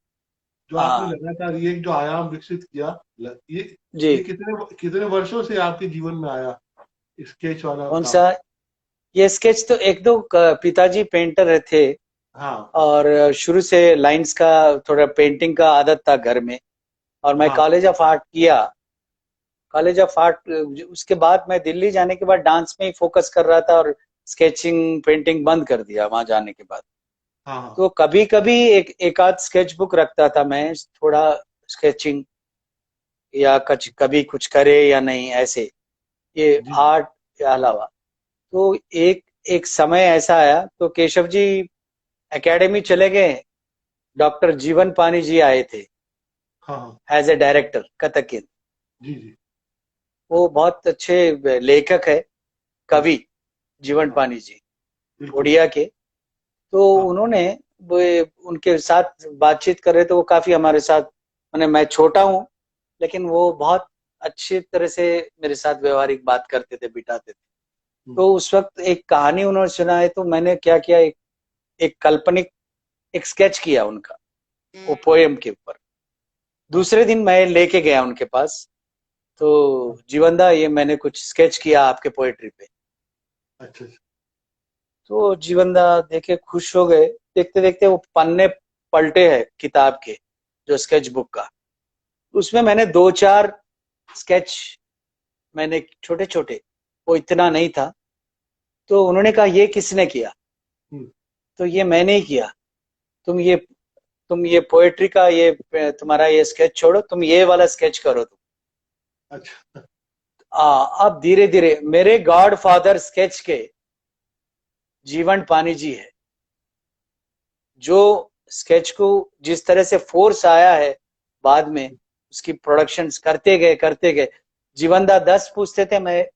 A: जो आपने
B: हाँ
A: लगातार ये जो आयाम विकसित किया, ये
B: जी।
A: ये कितने कितने वर्षों से आपके जीवन में आया, स्केच वाला
B: कौन सा?
A: काम?
B: ये स्केच तो एक दो पिताजी पेंटर थे।
A: हाँ
B: और शुरू से लाइंस का, थोड़ा पेंटिंग का आदत था घर में। और मैं
A: हाँ।
B: कॉलेज ऑफ आर्ट किया। कॉलेज ऑफ आर्ट, उसके बाद मैं दिल्ली जाने के बाद डांस में ही फोकस कर रहा था, और स्केचिंग पेंटिंग बंद कर दिया वहां जाने के बाद।
A: हाँ हाँ।
B: तो कभी कभी एक आध स्केच बुक रखता था मैं, थोड़ा स्केचिंग, या कुछ कभी कुछ करे या नहीं, ऐसे ये
A: जी जी।
B: आर्ट के अलावा। तो एक एक समय ऐसा आया तो केशव जी एकेडमी चले गए। डॉक्टर जीवन पानी जी आए थे
A: हाँ हाँ।
B: एज ए डायरेक्टर, कथक के।
A: जी जी।
B: वो बहुत अच्छे लेखक है,
A: हम्म,
B: कवि, जीवन
A: हाँ
B: पानी जी,
A: बिल्कुल।
B: उड़िया के। तो
A: हाँ
B: उन्होंने, वो उनके साथ बातचीत कर रहे थे वो, काफी हमारे साथ, मैंने, मैं छोटा हूँ लेकिन वो बहुत अच्छी तरह से मेरे साथ व्यवहारिक बात करते थे, बिठाते थे।
A: हम्म,
B: तो उस वक्त एक कहानी उन्होंने सुनाई, तो मैंने क्या किया, एक काल्पनिक एक स्केच किया उनका, वो पोएम के ऊपर।
A: हाँ।
B: दूसरे दिन मैं लेके गया उनके पास। तो
A: हाँ,
B: जीवनदा, ये मैंने कुछ स्केच किया आपके पोएट्री पे।
A: अच्छा अच्छा।
B: तो जीवनदा देखे खुश हो गए। देखते देखते वो पन्ने पलटे हैं किताब के, जो स्केच बुक का। उसमें मैंने दो चार स्केच, मैंने छोटे छोटे, वो इतना नहीं था। तो उन्होंने कहा ये किसने किया?
A: हम्म,
B: तो ये मैंने ही किया। तुम ये तुम ये पोएट्री का, ये तुम्हारा ये स्केच छोड़ो, तुम ये वाला स्केच करो तुम।
A: अच्छा।
B: अब धीरे धीरे मेरे गॉड फादर स्केच के जीवन पानी जी है, जो स्केच को जिस तरह से फोर्स आया है बाद में, उसकी प्रोडक्शंस करते गए। जीवनदा 10 पूछते थे, मैं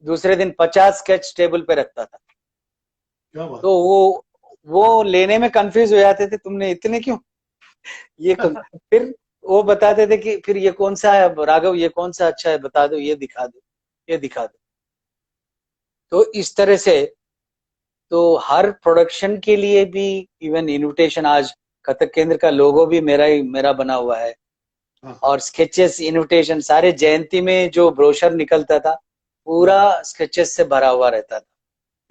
B: दूसरे दिन 50 स्केच टेबल पे रखता था।
A: क्या बात।
B: तो वो लेने में कंफ्यूज हो जाते थे, तुमने इतने क्यों, फिर वो बताते थे कि फिर ये कौन सा है राघव, ये कौन सा अच्छा है बता दो, ये दिखा दो, ये दिखा दो। तो इस तरह से तो हर प्रोडक्शन के लिए भी इवन इनविटेशन, आज कथक केंद्र का लोगो भी मेरा बना हुआ है।
A: हाँ।
B: और स्केचेस, इनविटेशन, सारे जयंती में जो ब्रोशर निकलता था पूरा स्केचेस से भरा हुआ रहता था।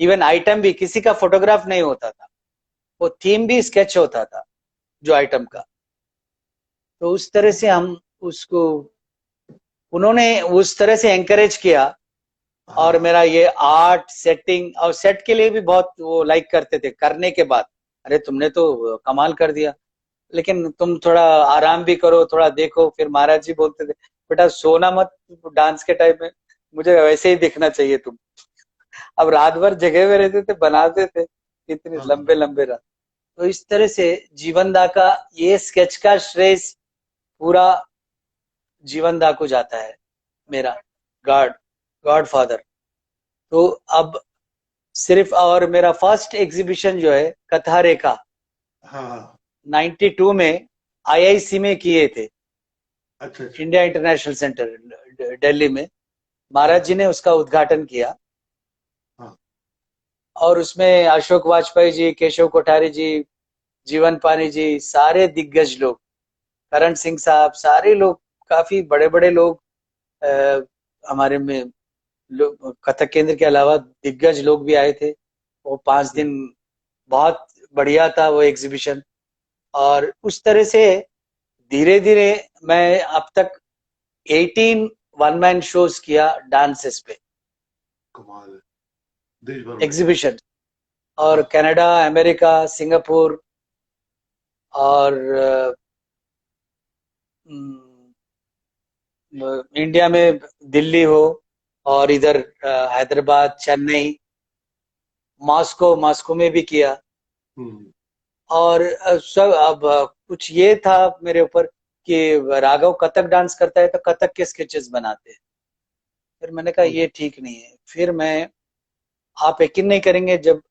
B: इवन आइटम भी किसी का फोटोग्राफ नहीं होता था, वो थीम भी स्केच होता था जो आइटम का। तो उस तरह से हम उसको, उन्होंने उस तरह से एंकरेज किया। और मेरा ये आर्ट सेटिंग, और सेट के लिए भी बहुत वो लाइक करते थे करने के बाद, अरे तुमने तो कमाल कर दिया, लेकिन तुम थोड़ा आराम भी करो, थोड़ा देखो। फिर महाराज जी बोलते थे, बेटा सोना मत डांस के टाइम में, मुझे वैसे ही दिखना चाहिए तुम। अब रात भर जगह में रहते थे, बनाते थे इतने लंबे लंबे रात। तो इस तरह से जीवनदा का ये स्केच का श्रेय पूरा जीवनदा को जाता है, मेरा गॉड फादर। तो अब सिर्फ, और मेरा फर्स्ट एग्जीबिशन जो है कथा रेखा,
A: हाँ
B: 92 में आईआईसी में किए थे।
A: अच्छा।
B: इंडिया इंटरनेशनल सेंटर दिल्ली में, महाराज जी ने उसका उद्घाटन किया।
A: हाँ।
B: और उसमें अशोक वाजपेयी जी, केशव कोठारी जी, जीवन पानी जी, सारे दिग्गज लोग, करण सिंह साहब, सारे लोग, काफी बड़े बड़े लोग हमारे में कथक केंद्र के अलावा दिग्गज लोग भी आए थे। वो 5 दिन बहुत बढ़िया था वो एग्जीबिशन। और उस तरह से धीरे धीरे मैं अब तक 18 वन मैन शोज किया डांसेस पे,
A: कमाल है, देश भर में
B: एग्जीबिशन। और कनाडा, अमेरिका, सिंगापुर, और इंडिया में दिल्ली हो, और इधर हैदराबाद, चेन्नई, मॉस्को में भी किया। और सब अब कुछ ये था मेरे ऊपर कि राघव कथक डांस करता है तो कथक के स्केचेस बनाते हैं। फिर मैंने कहा ये ठीक नहीं है। फिर मैं, आप यकीन नहीं करेंगे, जब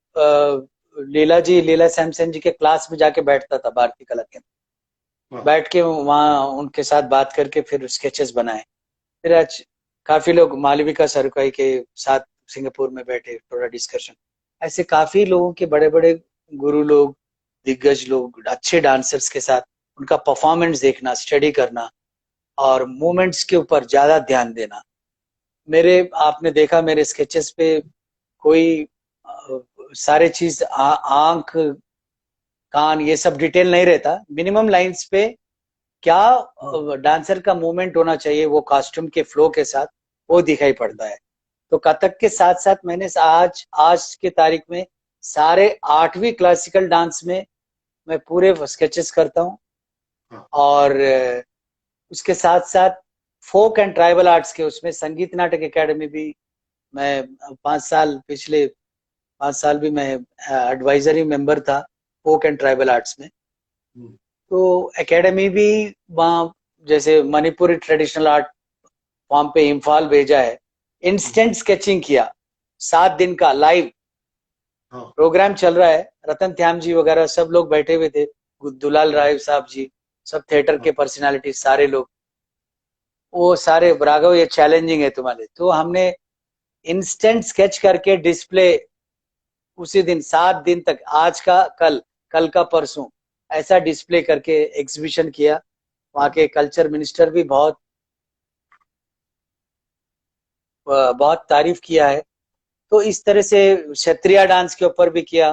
B: लीला सैमसन जी के क्लास में जाके बैठता था भारतीय कला केंद्र, बैठ के वहाँ उनके साथ बात करके फिर स्केचेस बनाए। फिर आज काफी लोग, मालविका सरकाई के साथ सिंगापुर में बैठे, थोड़ा डिस्कशन, ऐसे काफी लोगों के, बड़े बड़े गुरु लोग, दिग्गज लोग, अच्छे डांसर्स के साथ उनका परफॉर्मेंस देखना, स्टडी करना, और मूवमेंट्स के ऊपर ज्यादा ध्यान देना। आपने देखा मेरे स्केचेस पे कोई सारे चीज आंख, कान, ये सब डिटेल नहीं रहता। मिनिमम लाइंस पे क्या डांसर का मूवमेंट होना चाहिए, वो कॉस्ट्यूम के फ्लो के साथ, वो दिखाई पड़ता है। तो कथक के साथ साथ मैंने आज के तारीख में सारे 8वीं क्लासिकल डांस में मैं पूरे स्केचेस करता हूँ। और उसके साथ साथ फोक एंड ट्राइबल आर्ट्स के, उसमें संगीत नाटक एकेडमी भी मैं पिछले 5 साल भी मैं एडवाइजरी मेंबर था फोक एंड ट्राइबल आर्ट्स में। तो एकेडमी भी वहाँ, जैसे मणिपुरी ट्रेडिशनल आर्ट फॉर्म पे इम्फाल भेजा है, इंस्टेंट स्केचिंग किया, 7 दिन का लाइव प्रोग्राम चल रहा है। रतन श्याम जी वगैरह सब लोग बैठे हुए थे, दुलाल राय साहब जी, सब थिएटर के पर्सनालिटी, सारे लोग, वो सारे, राघव ये चैलेंजिंग है तुम्हारे। तो हमने इंस्टेंट स्केच करके डिस्प्ले उसी दिन 7 दिन तक, आज का कल का परसों, ऐसा डिस्प्ले करके एग्जीबिशन किया। वहाँ के कल्चर मिनिस्टर भी बहुत तारीफ किया है। तो इस तरह से क्षत्रिय डांस के ऊपर भी किया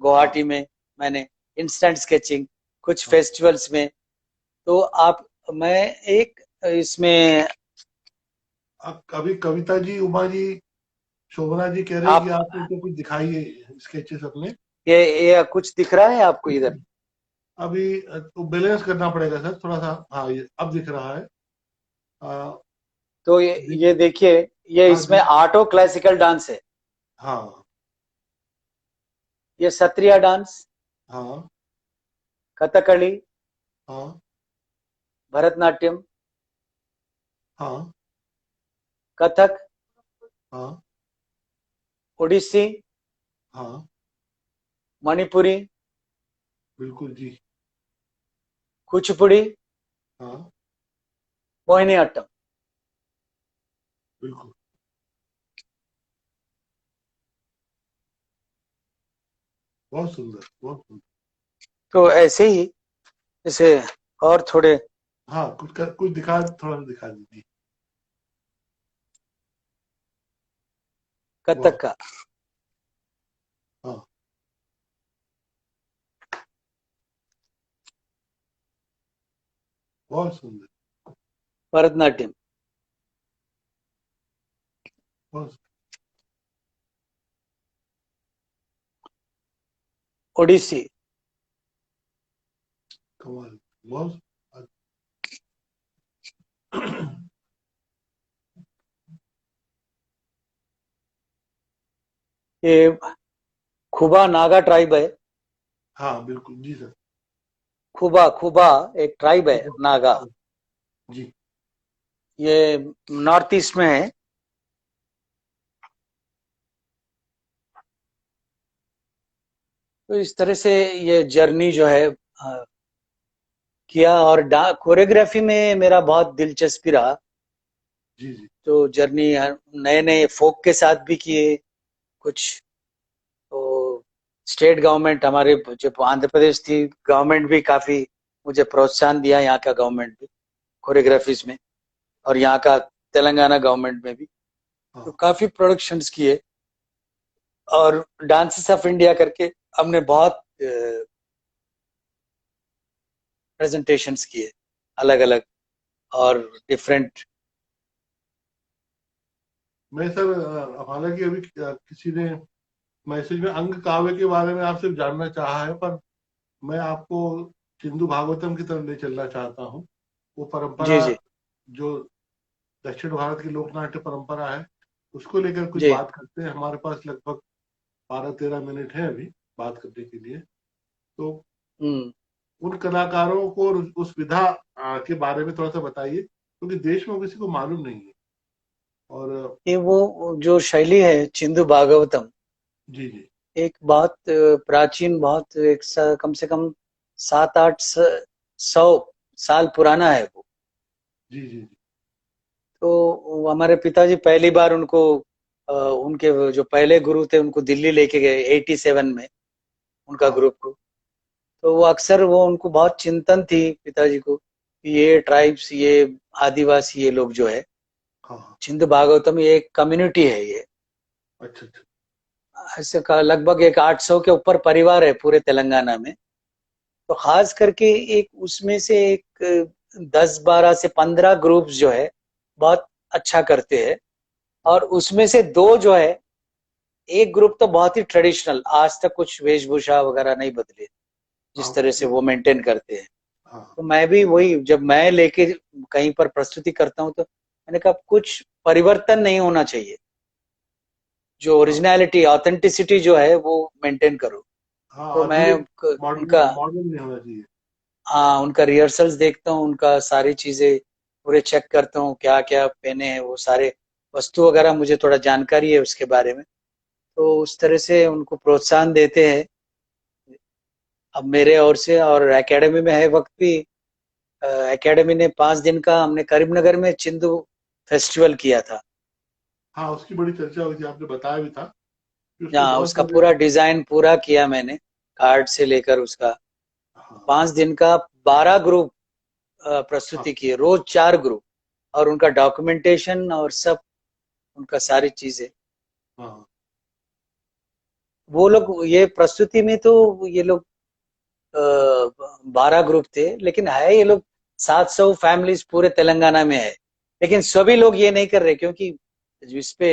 B: गुवाहाटी में मैंने, इंस्टेंट स्केचिंग, कुछ फेस्टिवल्स में। तो मैं एक इसमें,
A: अभी कविता जी, उमा जी, शोभना जी कह रहे हैं कि आप उनको कुछ दिखाइए स्केचेस अपने।
B: ये कुछ दिख रहा है आपको इधर?
A: अभी तो बैलेंस करना पड़ेगा सर थोड़ा सा। हाँ, ये अब दिख रहा है।
B: तो ये देखिए, ये इसमें आर्ट और क्लासिकल डांस है।
A: हाँ,
B: ये क्षत्रिय डांस।
A: हाँ,
B: कथकली,
A: हाँ
B: भरतनाट्यम,
A: हाँ
B: कथक,
A: हाँ
B: ओडिसी,
A: हाँ
B: मणिपुरी,
A: बिल्कुल जी।
B: कुचिपुड़ी,
A: हाँ
B: मोहिनीअट्टम।
A: बिल्कुल। बहुत सुंदर, बहुत सुंदर।
B: तो ऐसे ही जैसे और थोड़े
A: हाँ कुछ दिखा, थोड़ा सा दिखा दीजिए। वाह।
B: कथक का
A: हाँ बहुत सुंदर,
B: भरतनाट्यम,
A: बहुत सुंदर।
B: ओडिसी,
A: कमाल, बहुत।
B: ये खुबा नागा ट्राइब है।
A: हाँ बिल्कुल जी सर।
B: खुबा खुबा एक ट्राइब है नागा।
A: जी।
B: ये नॉर्थ ईस्ट में है। तो इस तरह से ये जर्नी जो है किया। और कोरियोग्राफी में मेरा बहुत दिलचस्पी रहा।
A: जी जी।
B: तो जर्नी नए नए फोक के साथ भी किए कुछ। तो स्टेट गवर्नमेंट हमारे जो आंध्र प्रदेश थी गवर्नमेंट भी काफी मुझे प्रोत्साहन दिया, यहाँ का गवर्नमेंट भी कोरियोग्राफीज में। और यहाँ का तेलंगाना गवर्नमेंट में भी तो
A: हाँ
B: काफी प्रोडक्शंस किए। और डांसेस ऑफ इंडिया करके हमने बहुत प्रेजेंटेशंस किए अलग अलग और डिफरेंट।
A: मैं सर हालांकि अभी किसी ने मैसेज में अंग काव्य के बारे में आपसे जानना चाहा है, पर मैं आपको सिंधु भागवतम की तरफ ले चलना चाहता हूँ। वो
B: जी
A: परंपरा
B: जी
A: जो दक्षिण भारत की लोक नाट्य परंपरा है, उसको लेकर कुछ
B: जी।
A: बात करते हैं। हमारे पास लगभग 12-13 मिनट है अभी बात करने के लिए। तो
B: हम्म।
A: उन कलाकारों को और उस विधा के बारे में थोड़ा सा बताइए, क्योंकि देश में किसी को मालूम नहीं है। और
B: ये वो जो शैली है चिंदू भागवतम,
A: जी जी
B: एक बहुत प्राचीन, बहुत कम से कम 700-800 साल पुराना है वो।
A: जी जी जी।
B: तो वो हमारे पिताजी पहली बार उनको उनके वो जो पहले गुरु थे उनको दिल्ली लेके गए 87 में, उनका
A: हाँ
B: ग्रुप को। तो वो अक्सर वो उनको बहुत चिंतन थी पिताजी को कि ये ट्राइब्स, ये आदिवासी, ये लोग जो है
A: हाँ हाँ।
B: सिंधु भागवतम ये एक कम्युनिटी है। ये
A: अच्छा अच्छा।
B: ऐसे का लगभग एक 800 के ऊपर परिवार है पूरे तेलंगाना में। तो खास करके एक उसमें से एक 10-12 से 15 ग्रुप्स जो है बहुत अच्छा करते हैं। और उसमें से दो जो है, एक ग्रुप तो बहुत ही ट्रेडिशनल, आज तक कुछ वेशभूषा वगैरह नहीं बदले,
A: हाँ
B: जिस तरह से वो मेंटेन करते हैं।
A: हाँ
B: तो मैं भी वही, जब मैं लेके कहीं पर प्रस्तुति करता हूँ तो मैंने कहा कुछ परिवर्तन नहीं होना चाहिए, जो
A: हाँ
B: ओरिजिनलिटी ऑथेंटिसिटी जो है वो मेंटेन करो।
A: हाँ।
B: तो मैं
A: आधुनिक मॉडर्न
B: उनका,
A: मॉडर्न नहीं होना चाहिए।
B: हाँ उनका रिहर्सल्स देखता हूँ, उनका सारी चीजें पूरे चेक करता हूँ, क्या क्या पहने हैं वो सारे वस्तु वगैरह, मुझे थोड़ा जानकारी है उसके बारे में। तो उस तरह से उनको प्रोत्साहन देते हैं। अब मेरे ओर से और एकेडमी में है वक्त भी, एकेडमी ने 5 दिन का हमने करीमनगर में चिंदू फेस्टिवल किया था।
A: हाँ उसकी बड़ी चर्चा हुई थी, आपने बताया भी था कि उसमें
B: जहाँ
A: बहुत
B: उसका
A: सारे।
B: पूरा डिजाइन पूरा किया मैंने, कार्ड से लेकर उसका।
A: हाँ
B: 5 दिन का 12 ग्रुप
A: हाँ
B: प्रस्तुति किए, रोज 4 ग्रुप। और उनका डॉक्यूमेंटेशन और सब, उनका सारी चीजें।
A: हाँ
B: वो लोग ये प्रस्तुति में तो ये लोग 12 ग्रुप थे, लेकिन है ये लोग 700 फैमिलीज पूरे तेलंगाना में है। लेकिन सभी लोग ये नहीं कर रहे क्योंकि इस पे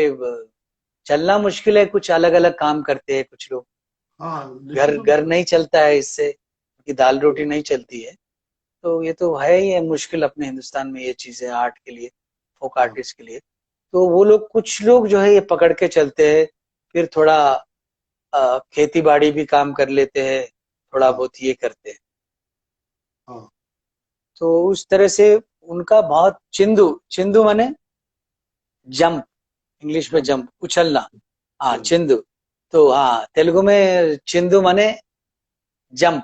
B: चलना मुश्किल है, कुछ अलग अलग काम करते हैं कुछ लोग।
A: हाँ
B: घर
A: निश्चित रूप
B: घर
A: से।
B: नहीं चलता है इससे, कि दाल रोटी नहीं चलती है। तो ये तो है ही है मुश्किल अपने हिंदुस्तान में ये चीजें आर्ट के लिए, फोक
A: हाँ
B: आर्टिस्ट के लिए। तो वो लोग, कुछ लोग जो है ये पकड़ के चलते हैं। फिर थोड़ा खेती बाड़ी भी काम कर लेते हैं, थोड़ा
A: हाँ
B: बहुत ये करते हैं। तो उस तरह से उनका बहुत चिंदू, चिंदू माने जंप, इंग्लिश में जंप, उछलना, हाँ चिंदू। तो हाँ तेलुगु में चिंदू माने जंप,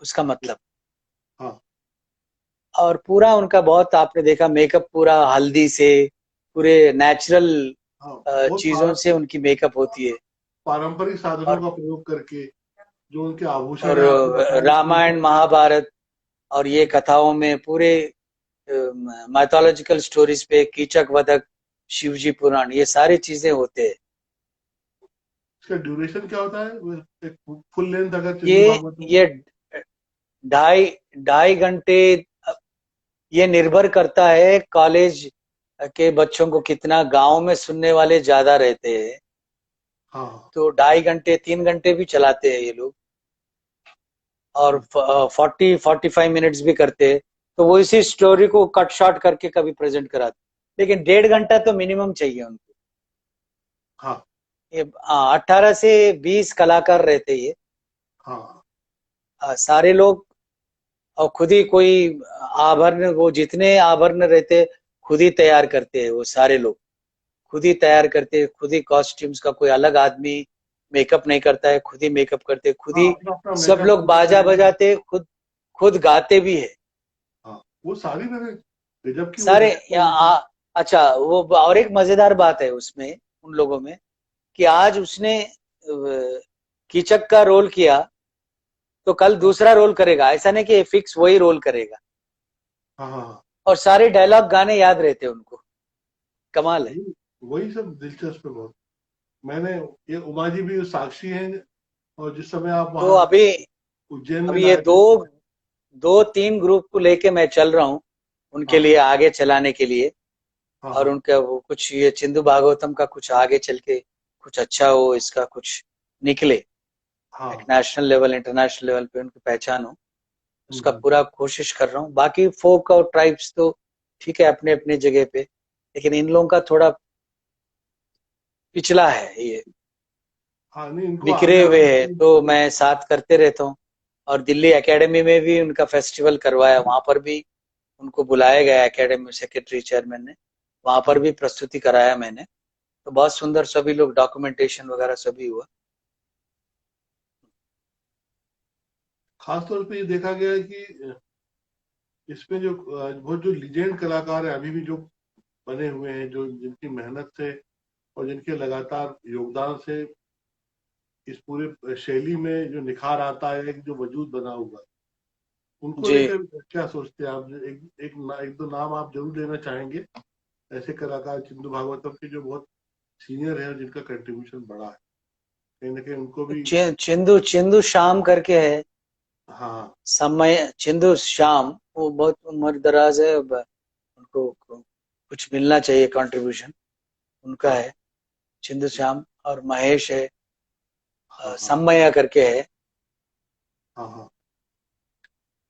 B: उसका मतलब।
A: हाँ
B: और पूरा उनका बहुत आपने देखा मेकअप पूरा हल्दी से, पूरे नेचुरल
A: हाँ, बहुत
B: चीजों से उनकी मेकअप होती है।
A: पारंपरिक साधनों
B: और
A: का प्रयोग करके जो उनके आभूषण
B: और
A: है आपने बताया कि
B: रामायण महाभारत और ये कथाओं में पूरे माइथोलॉजिकल स्टोरीज पे, कीचक वधक, शिवजी पुराण, ये सारी चीजें होते हैं।
A: इसका ड्यूरेशन क्या होता है? एक फुल लेंथ अगर
B: ये
A: चिंदू भागवत
B: ये ढाई ढाई घंटे, ये निर्भर करता है कॉलेज के बच्चों को कितना, गांव में सुनने वाले ज्यादा रहते हैं
A: हाँ
B: तो 2.5 घंटे 3 घंटे भी चलाते हैं ये लोग, और 40-45 मिनट्स भी करते हैं। तो वो इसी स्टोरी को कट शॉर्ट करके कभी प्रेजेंट कराते, लेकिन 1.5 घंटा तो मिनिमम चाहिए उनको।
A: हाँ
B: ये 18 से 20 कलाकार रहते हैं ये,
A: हाँ
B: सारे लोग। और खुद ही कोई आभरण, वो जितने आभरण रहते खुद ही तैयार करते हैं, वो सारे लोग खुद ही तैयार करते हैं, खुद ही कॉस्ट्यूम्स का, कोई अलग आदमी मेकअप नहीं करता है, खुद ही मेकअप करते, खुद
A: हाँ,
B: ही
A: अपना अपना
B: सब
A: मेकअप
B: लोग बाजा बजाते, खुद खुद गाते भी है
A: हाँ वो सारी मैंने गजब की वो
B: सारे।
A: देखी है।
B: अच्छा, वो और एक मजेदार बात है उसमें, उन लोगों में, कि आज उसने कीचक का रोल किया तो कल दूसरा रोल करेगा, ऐसा नहीं कि फिक्स वही रोल करेगा।
A: हाँ हाँ हाँ,
B: और सारे डायलॉग गाने याद रहते उनको, कमाल है।
A: वही वही सब दिलचस्प है बहुत। मैंने ये उमा जी भी साक्षी हैं, और जिस समय आप
B: तो
A: वहाँ
B: अभी
A: उज्जैन में
B: अभी ये
A: लाए
B: दो
A: थे।
B: दो तीन ग्रुप को लेके मैं चल रहा हूँ, उनके
A: हाँ
B: लिए आगे चलाने के लिए।
A: हाँ
B: और
A: हाँ
B: उनका वो कुछ ये चिंदू भागवतम का कुछ आगे चल के कुछ अच्छा हो, इसका कुछ निकले, एक
A: हाँ।
B: नेशनल लेवल इंटरनेशनल लेवल पे उनकी पहचान हो, उसका
A: हम्म।
B: पूरा कोशिश कर रहा हूँ। बाकी फोक और ट्राइब्स तो ठीक है अपने अपने जगह पे, लेकिन इन लोगों का थोड़ा पिछला है ये,
A: हाँ नहीं, इनको आगे
B: बिखरे हुए
A: आने
B: है,
A: की।
B: तो मैं साथ करते रहता हूँ। और दिल्ली एकेडमी में भी उनका फेस्टिवल करवाया, वहां पर भी उनको बुलाया गया, एकेडमी सेक्रेटरी चेयरमैन ने, वहां पर
A: हाँ,
B: भी प्रस्तुति कराया मैंने। तो बहुत सुंदर, सभी लोग डॉक्यूमेंटेशन वगैरह सभी हुआ।
A: खास तौर पे ये देखा गया है कि इसमें जो वो जो लीजेंड कलाकार है अभी भी जो बने हुए हैं, जो जिनकी मेहनत से और जिनके लगातार योगदान से इस पूरे शैली में जो निखार आता है, एक जो वजूद बना हुआ है, उनको
B: जी,
A: लेकर क्या सोचते हैं आप? एक दो नाम आप जरूर देना चाहेंगे, ऐसे कलाकार चिंदू भागवतम के जो बहुत सीनियर है और जिनका कंट्रीब्यूशन बड़ा है, कहीं ना कहीं उनको भी।
B: चिंदू चिंदू शाम करके है,
A: हाँ
B: समय चिंदू श्याम, वो बहुत उम्र दराज है, अब उनको कुछ मिलना चाहिए कंट्रीब्यूशन, उनका
A: हाँ
B: है चिंदू श्याम। और महेश है,
A: हाँ हाँ
B: सम्मैया करके है।
A: हाँ हाँ।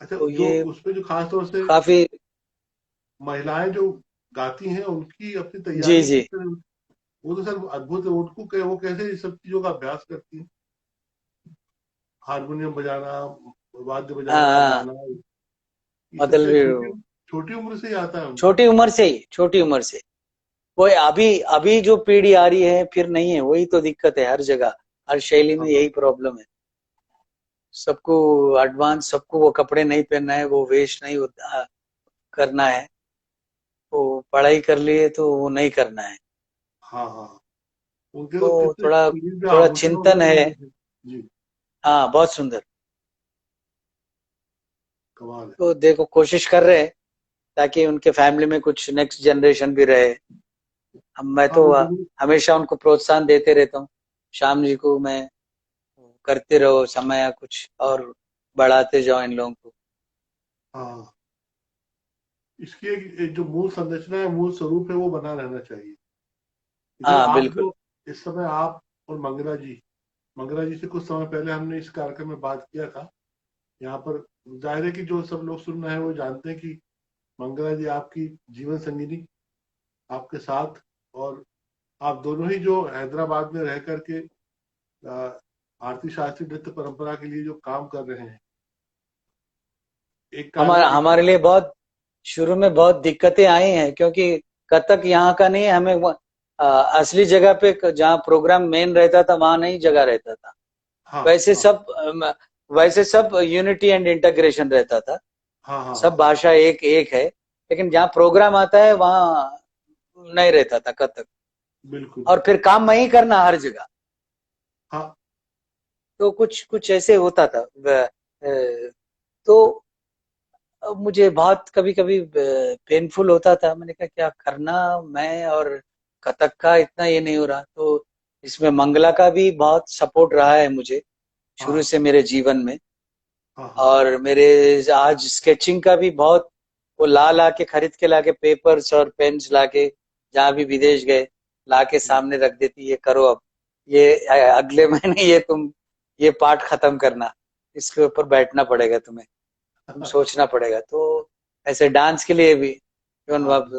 A: अच्छा,
B: तो
A: जो
B: ये
A: उसमें जो खास तौर से
B: काफी,
A: महिलाएं जो गाती हैं, उनकी अपनी
B: जी
A: तैयारी
B: जी,
A: किस तरह, वो तो सर अद्भुत है। उनको वो कैसे इस सब चीजों का अभ्यास करती हैं? हारमोनियम बजाना, वाद्य
B: हाँ
A: बजाना,
B: हाँ,
A: गाना, ये सब क्या
B: मतलब
A: छोटी छोटी उम्र से ही आता है उनको?
B: छोटी उम्र से ही, छोटी उम्र से। वो अभी अभी जो पीढ़ी आ रही है फिर नहीं है, वही तो दिक्कत है हर जगह, हर शैली में
A: हाँ
B: यही प्रॉब्लम है। सबको एडवांस, सबको वो कपड़े नहीं पहनना है, वो वेश नहीं करना है, वो पढ़ाई कर लिए तो वो नहीं करना है।
A: हाँ हाँ। उनके तो
B: तो
A: कितने
B: थोड़ा
A: शरीर पे
B: थोड़ा
A: आभूषणों
B: चिंतन
A: से
B: है।
A: जी,
B: हाँ बहुत सुंदर।
A: कमाल है।
B: तो देखो कोशिश कर रहे हैं ताकि उनके फैमिली में कुछ नेक्स्ट जनरेशन भी रहे। अब मैं
A: हाँ
B: तो
A: वो जरूर।
B: हमेशा उनको प्रोत्साहन देते रहता हूँ, श्याम जी को मैं, करते रहो समय कुछ और बढ़ाते जाओ इन लोगों को।
A: हाँ, इसकी एक जो मूल संरचना है, मूल स्वरूप है, वो बना रहना चाहिए। इधर
B: हाँ
A: आप
B: बिल्कुल।
A: जो इस समय आप और मंगरा जी से कुछ समय पहले हमने इस कार्यक्रम में बात किया था यहाँ पर। जाहिर है कि जो सब लोग सुन रहे हैं वो जानते हैं कि मंगरा जी आपकी जीवन संगिनी, आपके साथ, और आप दोनों ही जो हैदराबाद में रह करके अ, भारतीय शास्त्रीय नृत्य परंपरा के लिए जो काम कर रहे हैं, एक
B: हमारा
A: कारण
B: हमारे लिए बहुत शुरू में बहुत दिक्कतें आई हैं, क्योंकि कथक यहाँ का नहीं है। हमें असली जगह पे जहाँ प्रोग्राम मेन रहता था वहां नहीं जगह रहता था।
A: हाँ
B: वैसे
A: हाँ
B: सब वैसे सब यूनिटी एंड इंटीग्रेशन रहता था,
A: हाँ हाँ
B: सब
A: हाँ
B: भाषा एक एक है। लेकिन जहाँ प्रोग्राम आता है वहाँ नहीं रहता था कथक।
A: बिल्कुल
B: और फिर काम वही करना हर जगह,
A: हाँ
B: तो कुछ कुछ ऐसे होता था। तो मुझे बहुत कभी कभी पेनफुल होता था। मैंने कहा क्या करना मैं, और कथक का इतना ये नहीं हो रहा। तो इसमें मंगला का भी बहुत सपोर्ट रहा है मुझे शुरू
A: हाँ
B: से मेरे जीवन में।
A: हाँ हाँ
B: और मेरे आज स्केचिंग का भी बहुत, वो ला के खरीद के लाके पेपर्स और पेन्स लाके जहाँ भी विदेश गए लाके सामने रख देती, ये करो अब, ये अगले महीने ये तुम ये पार्ट खत्म करना, इसके ऊपर बैठना पड़ेगा तुम्हें, तुम सोचना पड़ेगा। तो ऐसे डांस के लिए भी
A: हाँ
B: अब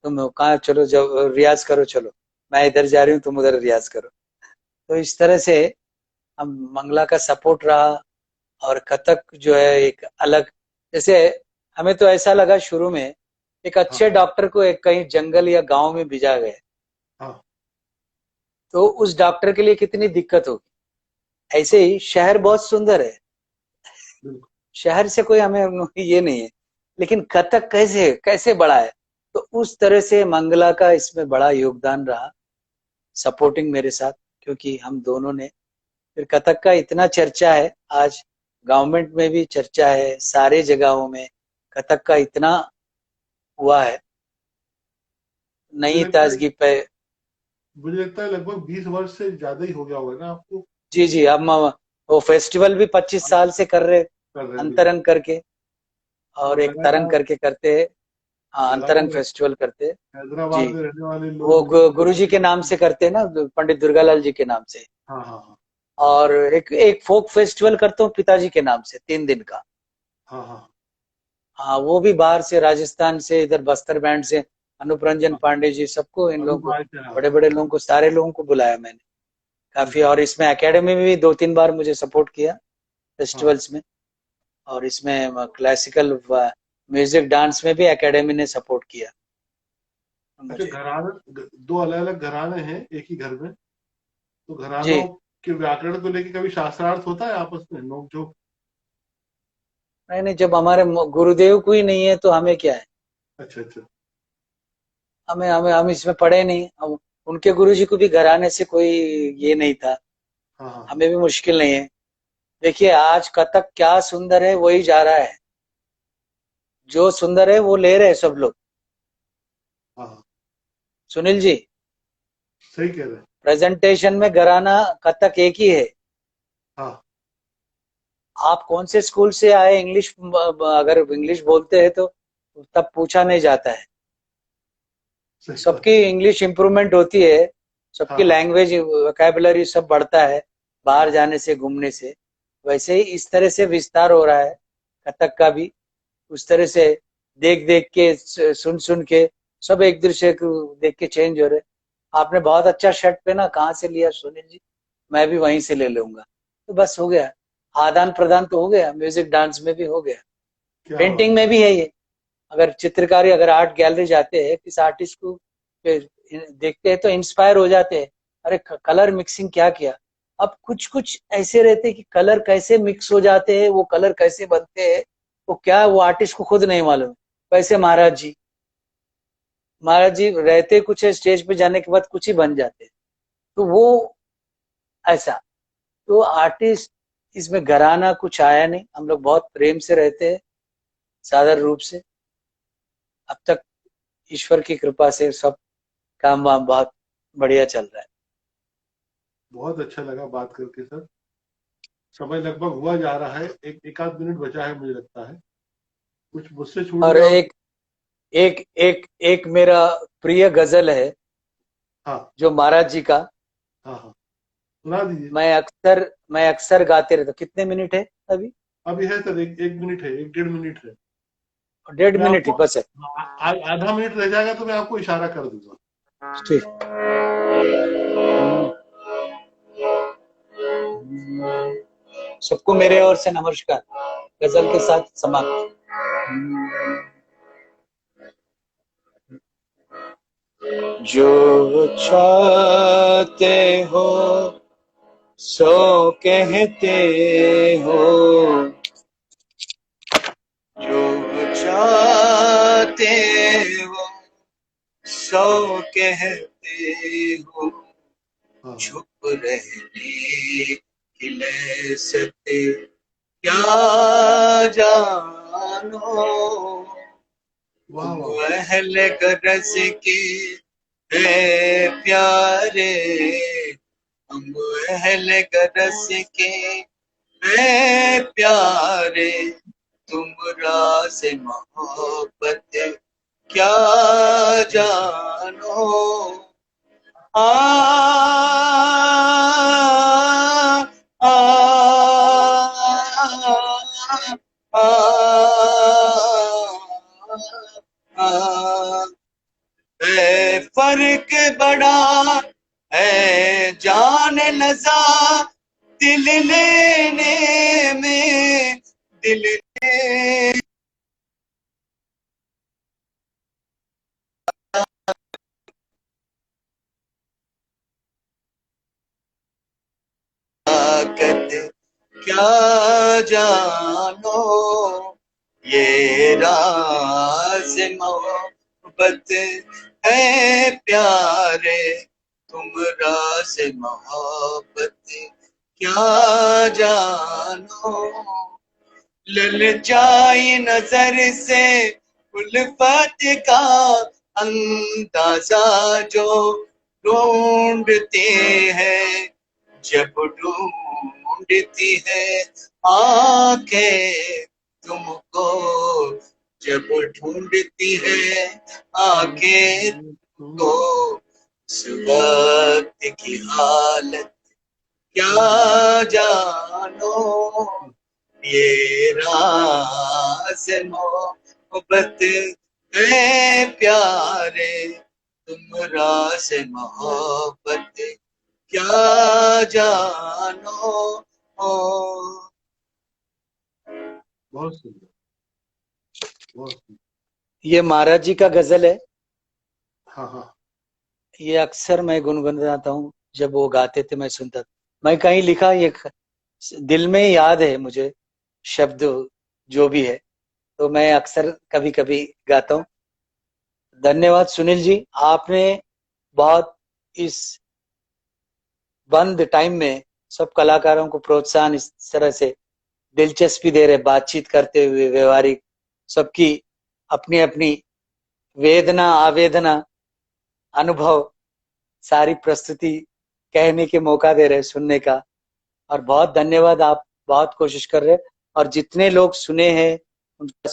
B: तुम कहाँ, चलो जब रियाज करो, चलो मैं इधर जा रही हूँ तुम उधर रियाज करो। तो इस तरह से हम मंगला का सपोर्ट रहा। और कथक जो है एक अलग, जैसे हमें तो ऐसा लगा शुरू में एक अच्छे
A: हाँ
B: डॉक्टर को एक कहीं जंगल या गांव में भेजा गया,
A: हाँ
B: तो उस डॉक्टर के लिए कितनी दिक्कत होगी। ऐसे ही शहर बहुत सुंदर है,
A: बिल्कुल
B: शहर से कोई हमें ये नहीं है, लेकिन कथक कैसे कैसे बड़ा है। तो उस तरह से मंगला का इसमें बड़ा योगदान रहा, सपोर्टिंग मेरे साथ। क्योंकि हम दोनों ने फिर कथक का इतना चर्चा है आज, गवर्नमेंट में भी चर्चा है, सारे जगहों में कथक का इतना हुआ है,
A: मुझे
B: नई
A: लगता है
B: ताजगी पे।
A: मुझे लगता है लगभग 20 वर्ष से ज्यादा ही हो गया होगा ना आपको।
B: जी जी, हम वो फेस्टिवल भी 25 साल से कर रहे,
A: कर रहे हैं बिल्कुल।
B: अंतरंग करके, और
A: और
B: एक तरंग
A: लगातार
B: करके करते हैं। हाँ, अंतरंग
A: लगातार
B: फेस्टिवल करते हैं। जी,
A: हैदराबाद में रहने वाले
B: वो
A: लोग भी
B: गुरु जी के नाम से करते हैं ना, पंडित दुर्गालाल जी के नाम से।
A: हाँ हाँ हाँ
B: और एक एक फोक फेस्टिवल करता हूँ पिताजी के नाम से, 3 दिन का।
A: हाँ हाँ
B: हाँ, वो भी बाहर से, राजस्थान से, इधर बस्तर बैंड से, अनूप रंजन
A: हाँ
B: पांडे जी, सबको, इन लोगों को,
A: अनुपात है, हाँ
B: बड़े बड़े लोगों को, सारे लोगों को बुलाया मैंने काफी।
A: बिल्कुल
B: और इसमें एकेडमी में भी 2-3 बार मुझे सपोर्ट किया
A: हाँ।
B: फेस्टिवल्स में। और इसमें क्लासिकल म्यूजिक डांस में भी एकेडमी ने सपोर्ट किया
A: अच्छा,
B: मुझे।
A: दो अलग अलग घराने हैं एक ही घर में, तो
B: जी,
A: घरानों के व्याकरण को लेके कभी शास्त्रार्थ होता है आपस में नोक?
B: नहीं नहीं, जब हमारे गुरुदेव को ही नहीं है तो हमें क्या है।
A: अच्छा अच्छा
B: हमें हमें हम इसमें पढ़े नहीं, हम, उनके गुरु जी को भी घराने से कोई ये नहीं था,
A: हाँ हाँ हाँ
B: हमें भी मुश्किल नहीं है। देखिए आज कथक क्या सुंदर है वही जा रहा है, जो सुंदर है वो ले रहे हैं सब लोग।
A: हाँ हाँ,
B: सुनील जी,
A: सही कह रहे हैं।
B: प्रेजेंटेशन में घराना कथक एक ही है।
A: हाँ
B: आप कौन से स्कूल से आए, इंग्लिश, अगर इंग्लिश बोलते हैं तो तब पूछा नहीं जाता है।
A: सही बात
B: सबकी
A: है।
B: इंग्लिश इंप्रूवमेंट होती है,
A: हाँ
B: सबकी
A: हाँ
B: लैंग्वेज वोकैबुलरी सब बढ़ता है बाहर
A: हाँ
B: जाने से, घूमने से। वैसे ही इस तरह से विस्तार हो रहा है कथक का भी, उस तरह से देख देख के, सुन सुन के, सब एक दूसरे को देख के चेंज हो रहे। आपने बहुत अच्छा शर्ट पहना, कहाँ से लिया सुनील जी, मैं भी वहीं से ले लूंगा। तो बस हो गया, आदान प्रदान तो हो गया, म्यूजिक डांस में भी हो गया,
A: क्या बात
B: पेंटिंग में भी है ये। अगर चित्रकारी, अगर आर्ट गैलरी जाते हैं, किस आर्टिस्ट को देखते हैं तो इंस्पायर हो जाते हैं, अरे कलर मिक्सिंग क्या किया। अब कुछ कुछ ऐसे रहते हैं कि कलर कैसे मिक्स हो जाते हैं, वो कलर कैसे बनते हैं, वो क्या, वो आर्टिस्ट को खुद नहीं मालूम। वैसे महाराज जी रहते कुछ है, स्टेज पे जाने के बाद कुछ ही बन जाते हैं। तो वो ऐसा, तो आर्टिस्ट इसमें घराना कुछ आया नहीं, हम लोग बहुत प्रेम से रहते हैं, साधारण रूप से। अब तक ईश्वर की कृपा से सब काम वाम बहुत बढ़िया चल रहा है।
A: बहुत अच्छा लगा बात करके सर। समय लगभग हुआ जा रहा है, एक आध मिनट बचा है मुझे लगता है, कुछ मुझसे छूट
B: और
A: गया हो।
B: एक एक एक एक मेरा प्रिय गजल है
A: हाँ
B: जो महाराज जी का,
A: हाँ हाँ, सुना दीजिए।
B: मैं अक्सर गाते रहता हूँ। कितने मिनट है अभी?
A: अभी है सर, एक मिनट है, 1 डेढ़ मिनट है।
B: 1.5 मिनट ही बस है।
A: आधा मिनट रह जाएगा तो मैं आपको इशारा कर दूंगा।
B: ठीक। सबको मेरे ओर से नमस्कार। गजल के साथ समाप्त। जो चाहते हो सो कहते हो, जो चाहते हो सो कहते हो,
A: हाँ
B: छुप रहने की लहज़ते क्या जानो,
A: वाह
B: तुम
A: वाह
B: अहले गरज के है प्यारे, हम अहले गरज के है प्यारे, तुम राज़ मोहब्बत क्या जानो। आ आ आ आ है फर्क बड़ा है जान नज़ा दिल लेने में, दिल लेने ताकत क्या जानो, ये राज मोहब्बत है प्यारे, तुम राज मोहब्बत क्या जानो। ललचाई नजर से उल्फत का अंदाजा जो ढूंढते हैं, जब ढूंढती है आंखें तुमको, जब ढूंढती है आंखें तो उस वक्त की हालत क्या जानो, ये राज मोहब्बत है प्यारे, तुम राज मोहब्बत क्या जानो।
A: बहुत सुंदर बहुत सुंदर।
B: ये महाराज जी का गजल है।
A: हाँ हाँ
B: ये अक्सर मैं गुनगुनाता हूँ, जब वो गाते थे मैं सुनता था। मैं कहीं लिखा, ये दिल में याद है मुझे शब्द जो भी है, तो मैं अक्सर कभी कभी गाता हूँ। धन्यवाद सुनील जी, आपने बहुत इस बंद टाइम में सब कलाकारों को प्रोत्साहन इस तरह से दिलचस्पी दे रहे, बातचीत करते हुए व्यवहारिक सबकी अपनी अपनी वेदना आवेदना अनुभव सारी प्रस्तुति कहने के मौका दे रहे, सुनने का। और बहुत धन्यवाद, आप बहुत कोशिश कर रहे, और जितने लोग सुने हैं उनका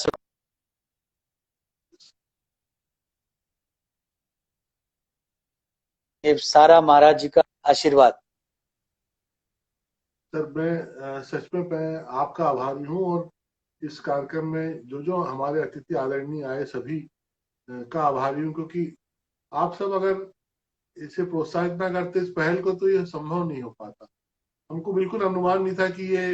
B: ये सारा महाराज जी का आशीर्वाद।
A: सर, मैं सच में मैं आपका आभारी हूँ, और इस कार्यक्रम में जो जो हमारे अतिथि आदरणीय आए सभी का आभारी हूँ, क्योंकि आप सब अगर इसे प्रोत्साहित ना करते इस पहल को, तो ये संभव नहीं हो पाता। हमको बिल्कुल अनुमान नहीं था कि ये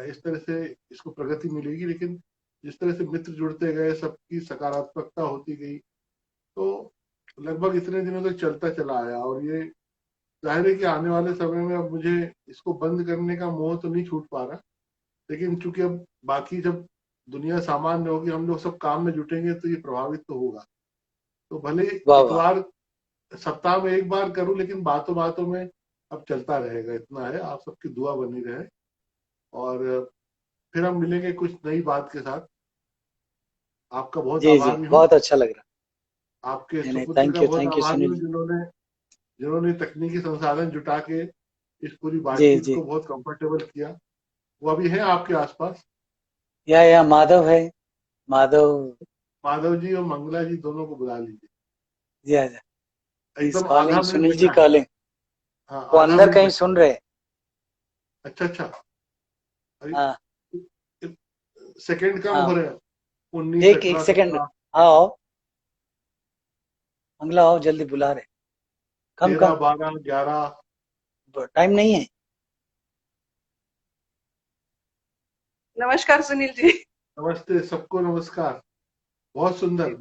A: इस तरह से इसको प्रगति मिलेगी, लेकिन जिस तरह से मित्र जुड़ते गए, सबकी सकारात्मकता होती गई, तो लगभग इतने दिनों तक चलता चला आया। और ये जाहिर है कि आने वाले समय में अब मुझे इसको बंद करने का मोह तो नहीं छूट पा रहा, लेकिन चूंकि अब बाकी जब दुनिया सामान्य होगी, हम लोग सब काम में जुटेंगे, तो ये प्रभावित तो होगा। तो भले
B: वाह
A: एक
B: वाह।
A: बार सप्ताह में एक बार करूं, लेकिन बातों बातों में अब चलता रहेगा। इतना है, आप सबकी दुआ बनी रहे, और फिर हम मिलेंगे कुछ नई बात के साथ। आपका बहुत
B: जी जी,
A: आभारी हूँ,
B: बहुत अच्छा लग रहा।
A: आपके
B: नहीं नहीं,
A: सुपुत्र का बहुत
B: थैंक यू
A: आभारी
B: सुनील
A: हूँ,
B: जी।
A: जिन्होंने जिन्होंने तकनीकी संसाधन जुटा के इस पूरी
B: जी
A: बातचीत
B: जी,
A: को बहुत कंफर्टेबल किया। वो अभी है आपके आसपास?
B: या माधव है, माधव।
A: माधव जी और मंगला जी दोनों को बुला लीजिए।
B: जी आजा, इज
A: एकदम आधा
B: कॉलिंग,
A: मिनट
B: सुनील जी
A: बचा है।
B: कॉलिंग।
A: हाँ,
B: वो
A: आधा
B: अंदर
A: मिनट
B: कहीं
A: बचा
B: सुन
A: है।
B: रहे।
A: अच्छा अच्छा। अरे,
B: हाँ
A: सेकंड कम हो
B: हाँ,
A: रहे हैं। 19,
B: एक
A: 18,
B: सेकंड,
A: 17,
B: आओ मंगला, आओ जल्दी बुला रहे। कम
A: 13,
B: कम,
A: 12, 11।
B: टाइम नहीं है।
C: नमस्कार सुनील जी।
A: नमस्ते, सबको नमस्कार। बहुत सुंदर।